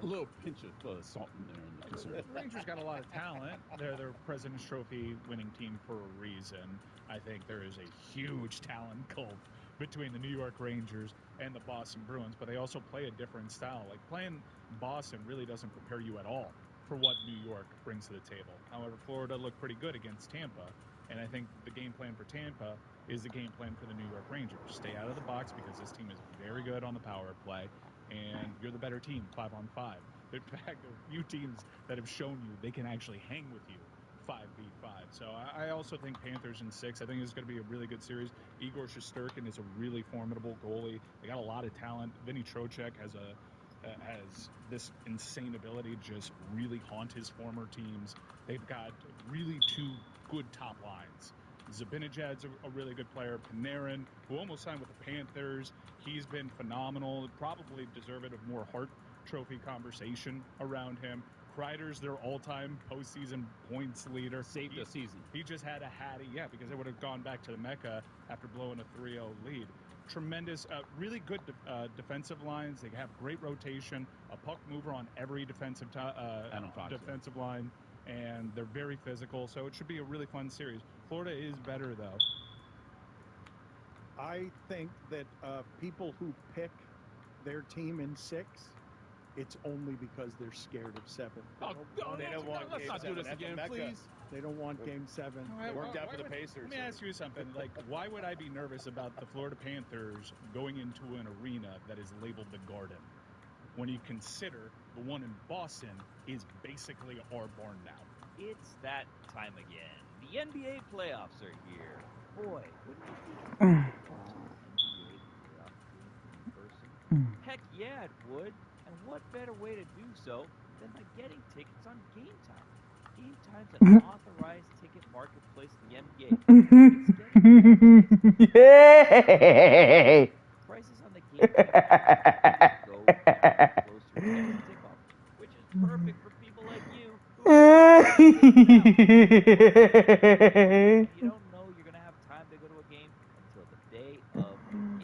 Speaker 10: little pinch of salt in there in the concern.
Speaker 9: The Rangers got a lot of talent. They're their President's Trophy winning team for a reason. I think there is a huge talent gulf between the New York Rangers and the Boston Bruins, but they also play a different style. Like, playing Boston really doesn't prepare you at all for what New York brings to the table. However, Florida looked pretty good against Tampa, and I think the game plan for Tampa is the game plan for the New York Rangers. Stay out of the box because this team is very good on the power play, and you're the better team 5-on-5. In fact, there are a few teams that have shown you they can actually hang with you 5v5. So I also think Panthers in 6. I think it's going to be a really good series. Igor Shesterkin is a really formidable goalie. They got a lot of talent. Vinny Trocheck has this insane ability to just really haunt his former teams. They've got really 2 good top lines. Zibanejad's a really good player. Panarin, who almost signed with the Panthers, he's been phenomenal. Probably deserving of more Hart Trophy conversation around him. Kreider's their all-time postseason points leader.
Speaker 10: Saved the season.
Speaker 9: He just had a hattie, because they would have gone back to the Mecca after blowing a 3-0 lead. Tremendous, really good defensive lines. They have great rotation, a puck mover on every defensive line, and they're very physical, so it should be a really fun series. Florida is better, though.
Speaker 2: I think that people who pick their team in 6, it's only because they're scared of 7.
Speaker 10: Let's not do this again, please.
Speaker 2: They don't want Game 7.
Speaker 3: It worked out for the Pacers.
Speaker 9: Let me ask you something. Like, why would I be nervous about the Florida Panthers going into an arena that is labeled the Garden when you consider the one in Boston is basically our barn now?
Speaker 18: It's that time again. The NBA playoffs are here. Boy, wouldn't you Heck yeah, it would. And what better way to do so than by getting tickets on Game Time? Game Time's an authorized ticket marketplace in the NBA.
Speaker 1: Yay!
Speaker 18: Prices on the Game Time go closer to kickoff, which is perfect for people like you. You don't know you're going to have time to go to a game until the day of the game.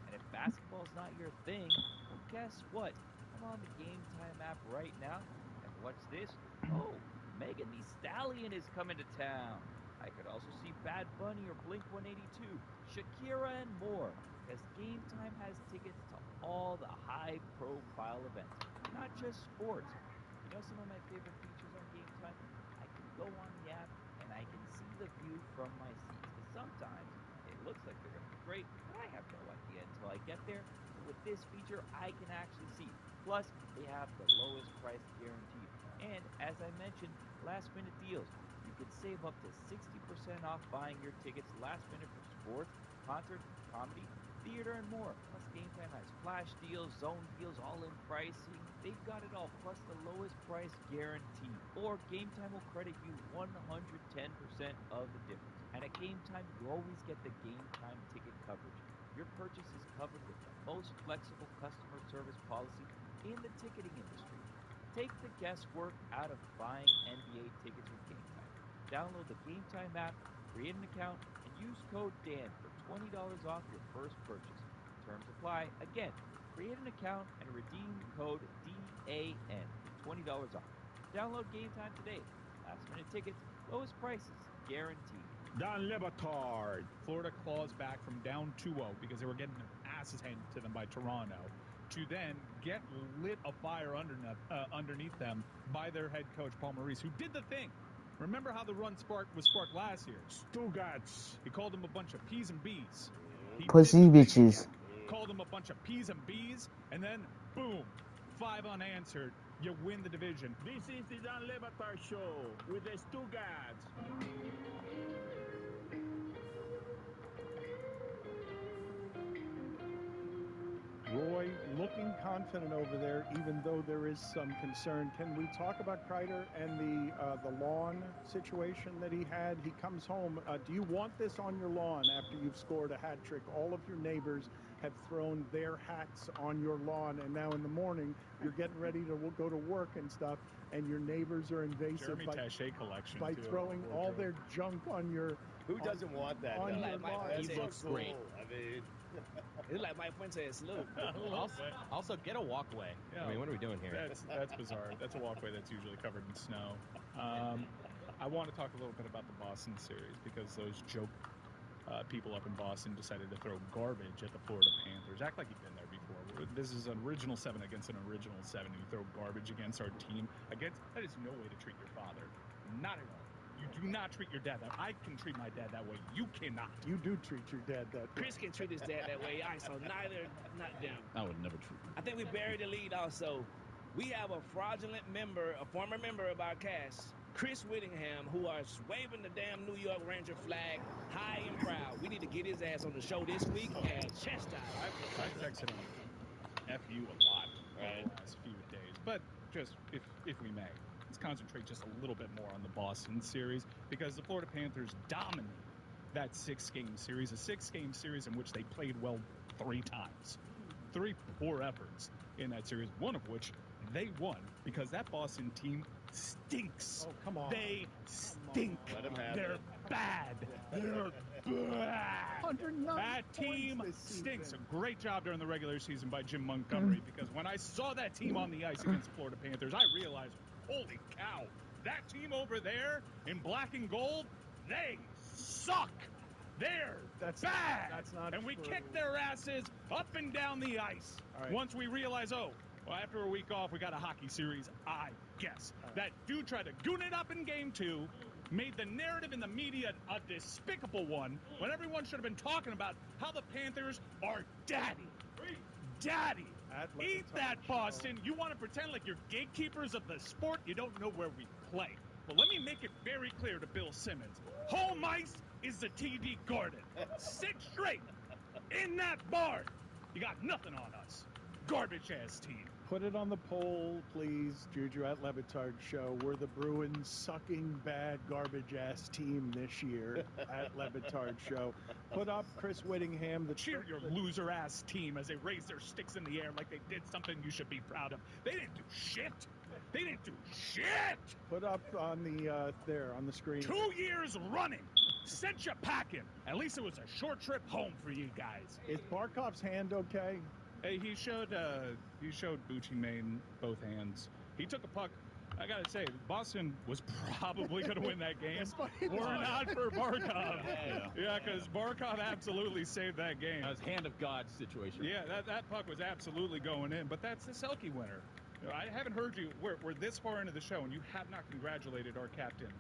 Speaker 18: And if basketball's not your thing, well, guess what? Come on the Game Time app right now and watch this. Oh, Megan Thee Stallion is coming to town. I could also see Bad Bunny or Blink-182, Shakira, and more, because Game Time has tickets to all the high-profile events, not just sports. You know some of my favorite features on Game Time? I can go on the app and I can see the view from my seat. Because sometimes it looks like they're going to be great, but I have no idea until I get there. But with this feature, I can actually see. Plus, they have the lowest price guaranteed And as I mentioned, last minute deals. You can save up to 60% off buying your tickets last minute for sports, concerts, comedy, theater, and more. Plus, Game Time has flash deals, zone deals, all-in pricing. They've got it all, plus the lowest price guarantee. Or Game Time will credit you 110% of the difference. And at Game Time, you always get the Game Time ticket coverage. Your purchase is covered with the most flexible customer service policy in the ticketing industry. Take the guesswork out of buying NBA tickets with Game Time. Download the Game Time app, create an account, and use code DAN for $20 off your first purchase. Terms apply. Again, create an account and redeem code DAN for $20 off. Download Game Time today. Last minute tickets, lowest prices, guaranteed.
Speaker 6: Don Lebitard. Florida claws back from down 2-0 because they were getting their asses handed to them by Toronto, to then get lit afire underneath them by their head coach, Paul Maurice, who did the thing. Remember how the run was sparked last year? Stugats. He called them a bunch of P's and B's.
Speaker 1: Pussy bitches.
Speaker 6: Called them a bunch of P's and B's, and then, boom, 5 unanswered. You win the division.
Speaker 19: This is the Don Lebitard Show with the Stugats.
Speaker 2: Roy looking confident over there, even though there is some concern. Can we talk about Kreider and the lawn situation that he had? He comes home. Do you want this on your lawn after you've scored a hat trick? All of your neighbors have thrown their hats on your lawn, and now in the morning you're getting ready to go to work and stuff, and your neighbors are invasive
Speaker 6: Jeremy Taché collection
Speaker 2: by
Speaker 6: too.
Speaker 2: throwing all their junk on your.
Speaker 3: Who doesn't want that?
Speaker 2: On
Speaker 3: though?
Speaker 2: your lawn.
Speaker 12: He looks great.
Speaker 3: I mean,
Speaker 7: It's like Mike Fuentes salute.
Speaker 8: Also, get a walkway.
Speaker 6: Yeah.
Speaker 8: I mean, what are we doing here?
Speaker 6: That's bizarre. That's a walkway that's usually covered in snow. I want to talk a little bit about the Boston series because those joke people up in Boston decided to throw garbage at the Florida Panthers. Act like you've been there before. This is an original 7 against an original 7. You throw garbage against our team. That is no way to treat your father. Not at all. You do not treat your dad that way. I can treat my dad that way. You cannot.
Speaker 2: You do treat your dad that way.
Speaker 7: Chris can treat his dad that way. All right, so not them.
Speaker 10: I would never treat
Speaker 7: I think we buried the lead also. We have a fraudulent member, a former member of our cast, Chris Whittingham, who is waving the damn New York Ranger flag high and proud. We need to get his ass on the show this week and chastise him.
Speaker 6: I've texted him F you a lot over the last few days. But just, if we may, let's concentrate just a little bit more on the Boston series because the Florida Panthers dominated that 6-game series, a 6-game series in which they played well 3 times. 3 poor efforts in that series, one of which they won because that Boston team stinks.
Speaker 2: Oh, come on.
Speaker 6: They stink.
Speaker 3: Let 'em have
Speaker 6: They're
Speaker 3: it.
Speaker 6: bad. They're bad.
Speaker 2: 109
Speaker 6: That team
Speaker 2: points this
Speaker 6: stinks.
Speaker 2: season.
Speaker 6: A great job during the regular season by Jim Montgomery because when I saw that team on the ice against the Florida Panthers, I realized, holy cow, that team over there in black and gold, they suck. They're bad.
Speaker 2: That's not
Speaker 6: and we
Speaker 2: true.
Speaker 6: kicked their asses up and down the ice.
Speaker 2: All right.
Speaker 6: Once we realized, after a week off, we got a hockey series, I guess.
Speaker 2: All right.
Speaker 6: That dude tried to goon it up in game 2, made the narrative in the media a despicable one, when everyone should have been talking about how the Panthers are daddy. Daddy. Eat that, Boston. You want to pretend like you're gatekeepers of the sport? You don't know where we play. Well, let me make it very clear to Bill Simmons. Home ice is the TD Garden. 6 straight in that barn. You got nothing on us. Garbage-ass team.
Speaker 2: Put it on the poll, please, Juju at Levitard Show. We're the Bruins sucking bad garbage-ass team this year at Levitard Show. Put up Chris Whittingham.
Speaker 6: Cheer your loser-ass team as they raise their sticks in the air like they did something you should be proud of. They didn't do shit. They didn't do shit.
Speaker 2: Put up on the there on the screen.
Speaker 6: 2 years running. Sent you packing. At least it was a short trip home for you guys.
Speaker 2: Is Barkov's hand okay?
Speaker 6: Hey, he showed Bucci Main both hands. He took a puck. I gotta say, Boston was probably going to win that game. Were not for Barkov. Yeah, because Barkov absolutely saved that game.
Speaker 10: That was hand of God situation.
Speaker 6: Yeah, that puck was absolutely going in. But that's the Selke winner. You know, I haven't heard you. We're this far into the show, and you have not congratulated our captain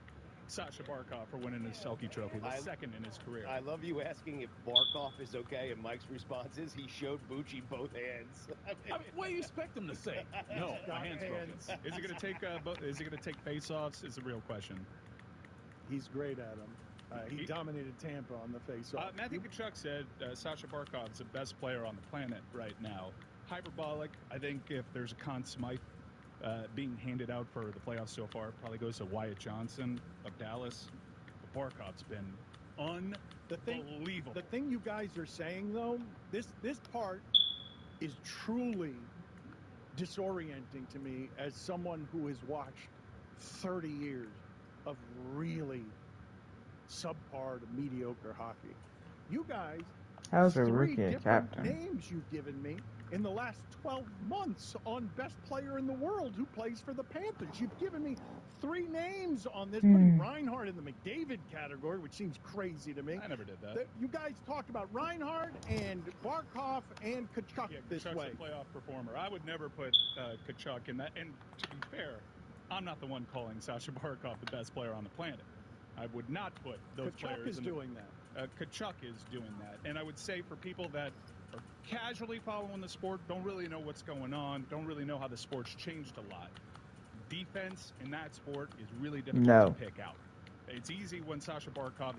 Speaker 9: Sasha Barkov for winning his Selke Trophy, the second in his career.
Speaker 3: I love you asking if Barkov is okay, and Mike's response is he showed Bucci both hands.
Speaker 6: I mean, what do you expect him to say? No, my hand's broken. Is he going to take? Is he going to take face-offs? Is the real question.
Speaker 2: He's great at them. He dominated Tampa on the face-off.
Speaker 9: Matthew Tkachuk said Sasha Barkov is the best player on the planet right now. Hyperbolic. I think if there's a Conn Smythe being handed out for the playoffs so far, it probably goes to Wyatt Johnson of Dallas. But Barkov's been unbelievable.
Speaker 2: The thing you guys are saying, though, this part is truly disorienting to me as someone who has watched 30 years of really subpar to mediocre hockey. You guys,
Speaker 1: How's a
Speaker 2: 3
Speaker 1: rookie a
Speaker 2: different
Speaker 1: captain?
Speaker 2: names you've given me in the last 12 months on best player in the world who plays for the Panthers. You've given me 3 names on this, putting Reinhardt in the McDavid category, which seems crazy to me.
Speaker 9: I never did that.
Speaker 2: You guys talked about Reinhardt and Barkov and Tkachuk this
Speaker 9: Tkachuk's
Speaker 2: way.
Speaker 9: a playoff performer. I would never put Tkachuk in that. And to be fair, I'm not the one calling Sasha Barkov the best player on the planet. I would not put those players
Speaker 2: Tkachuk is
Speaker 9: in
Speaker 2: doing that.
Speaker 9: Tkachuk is doing that. And I would say for people that are casually following the sport, don't really know what's going on, don't really know how the sport's changed a lot, defense in that sport is really difficult to pick out. It's easy when Sasha Barkov is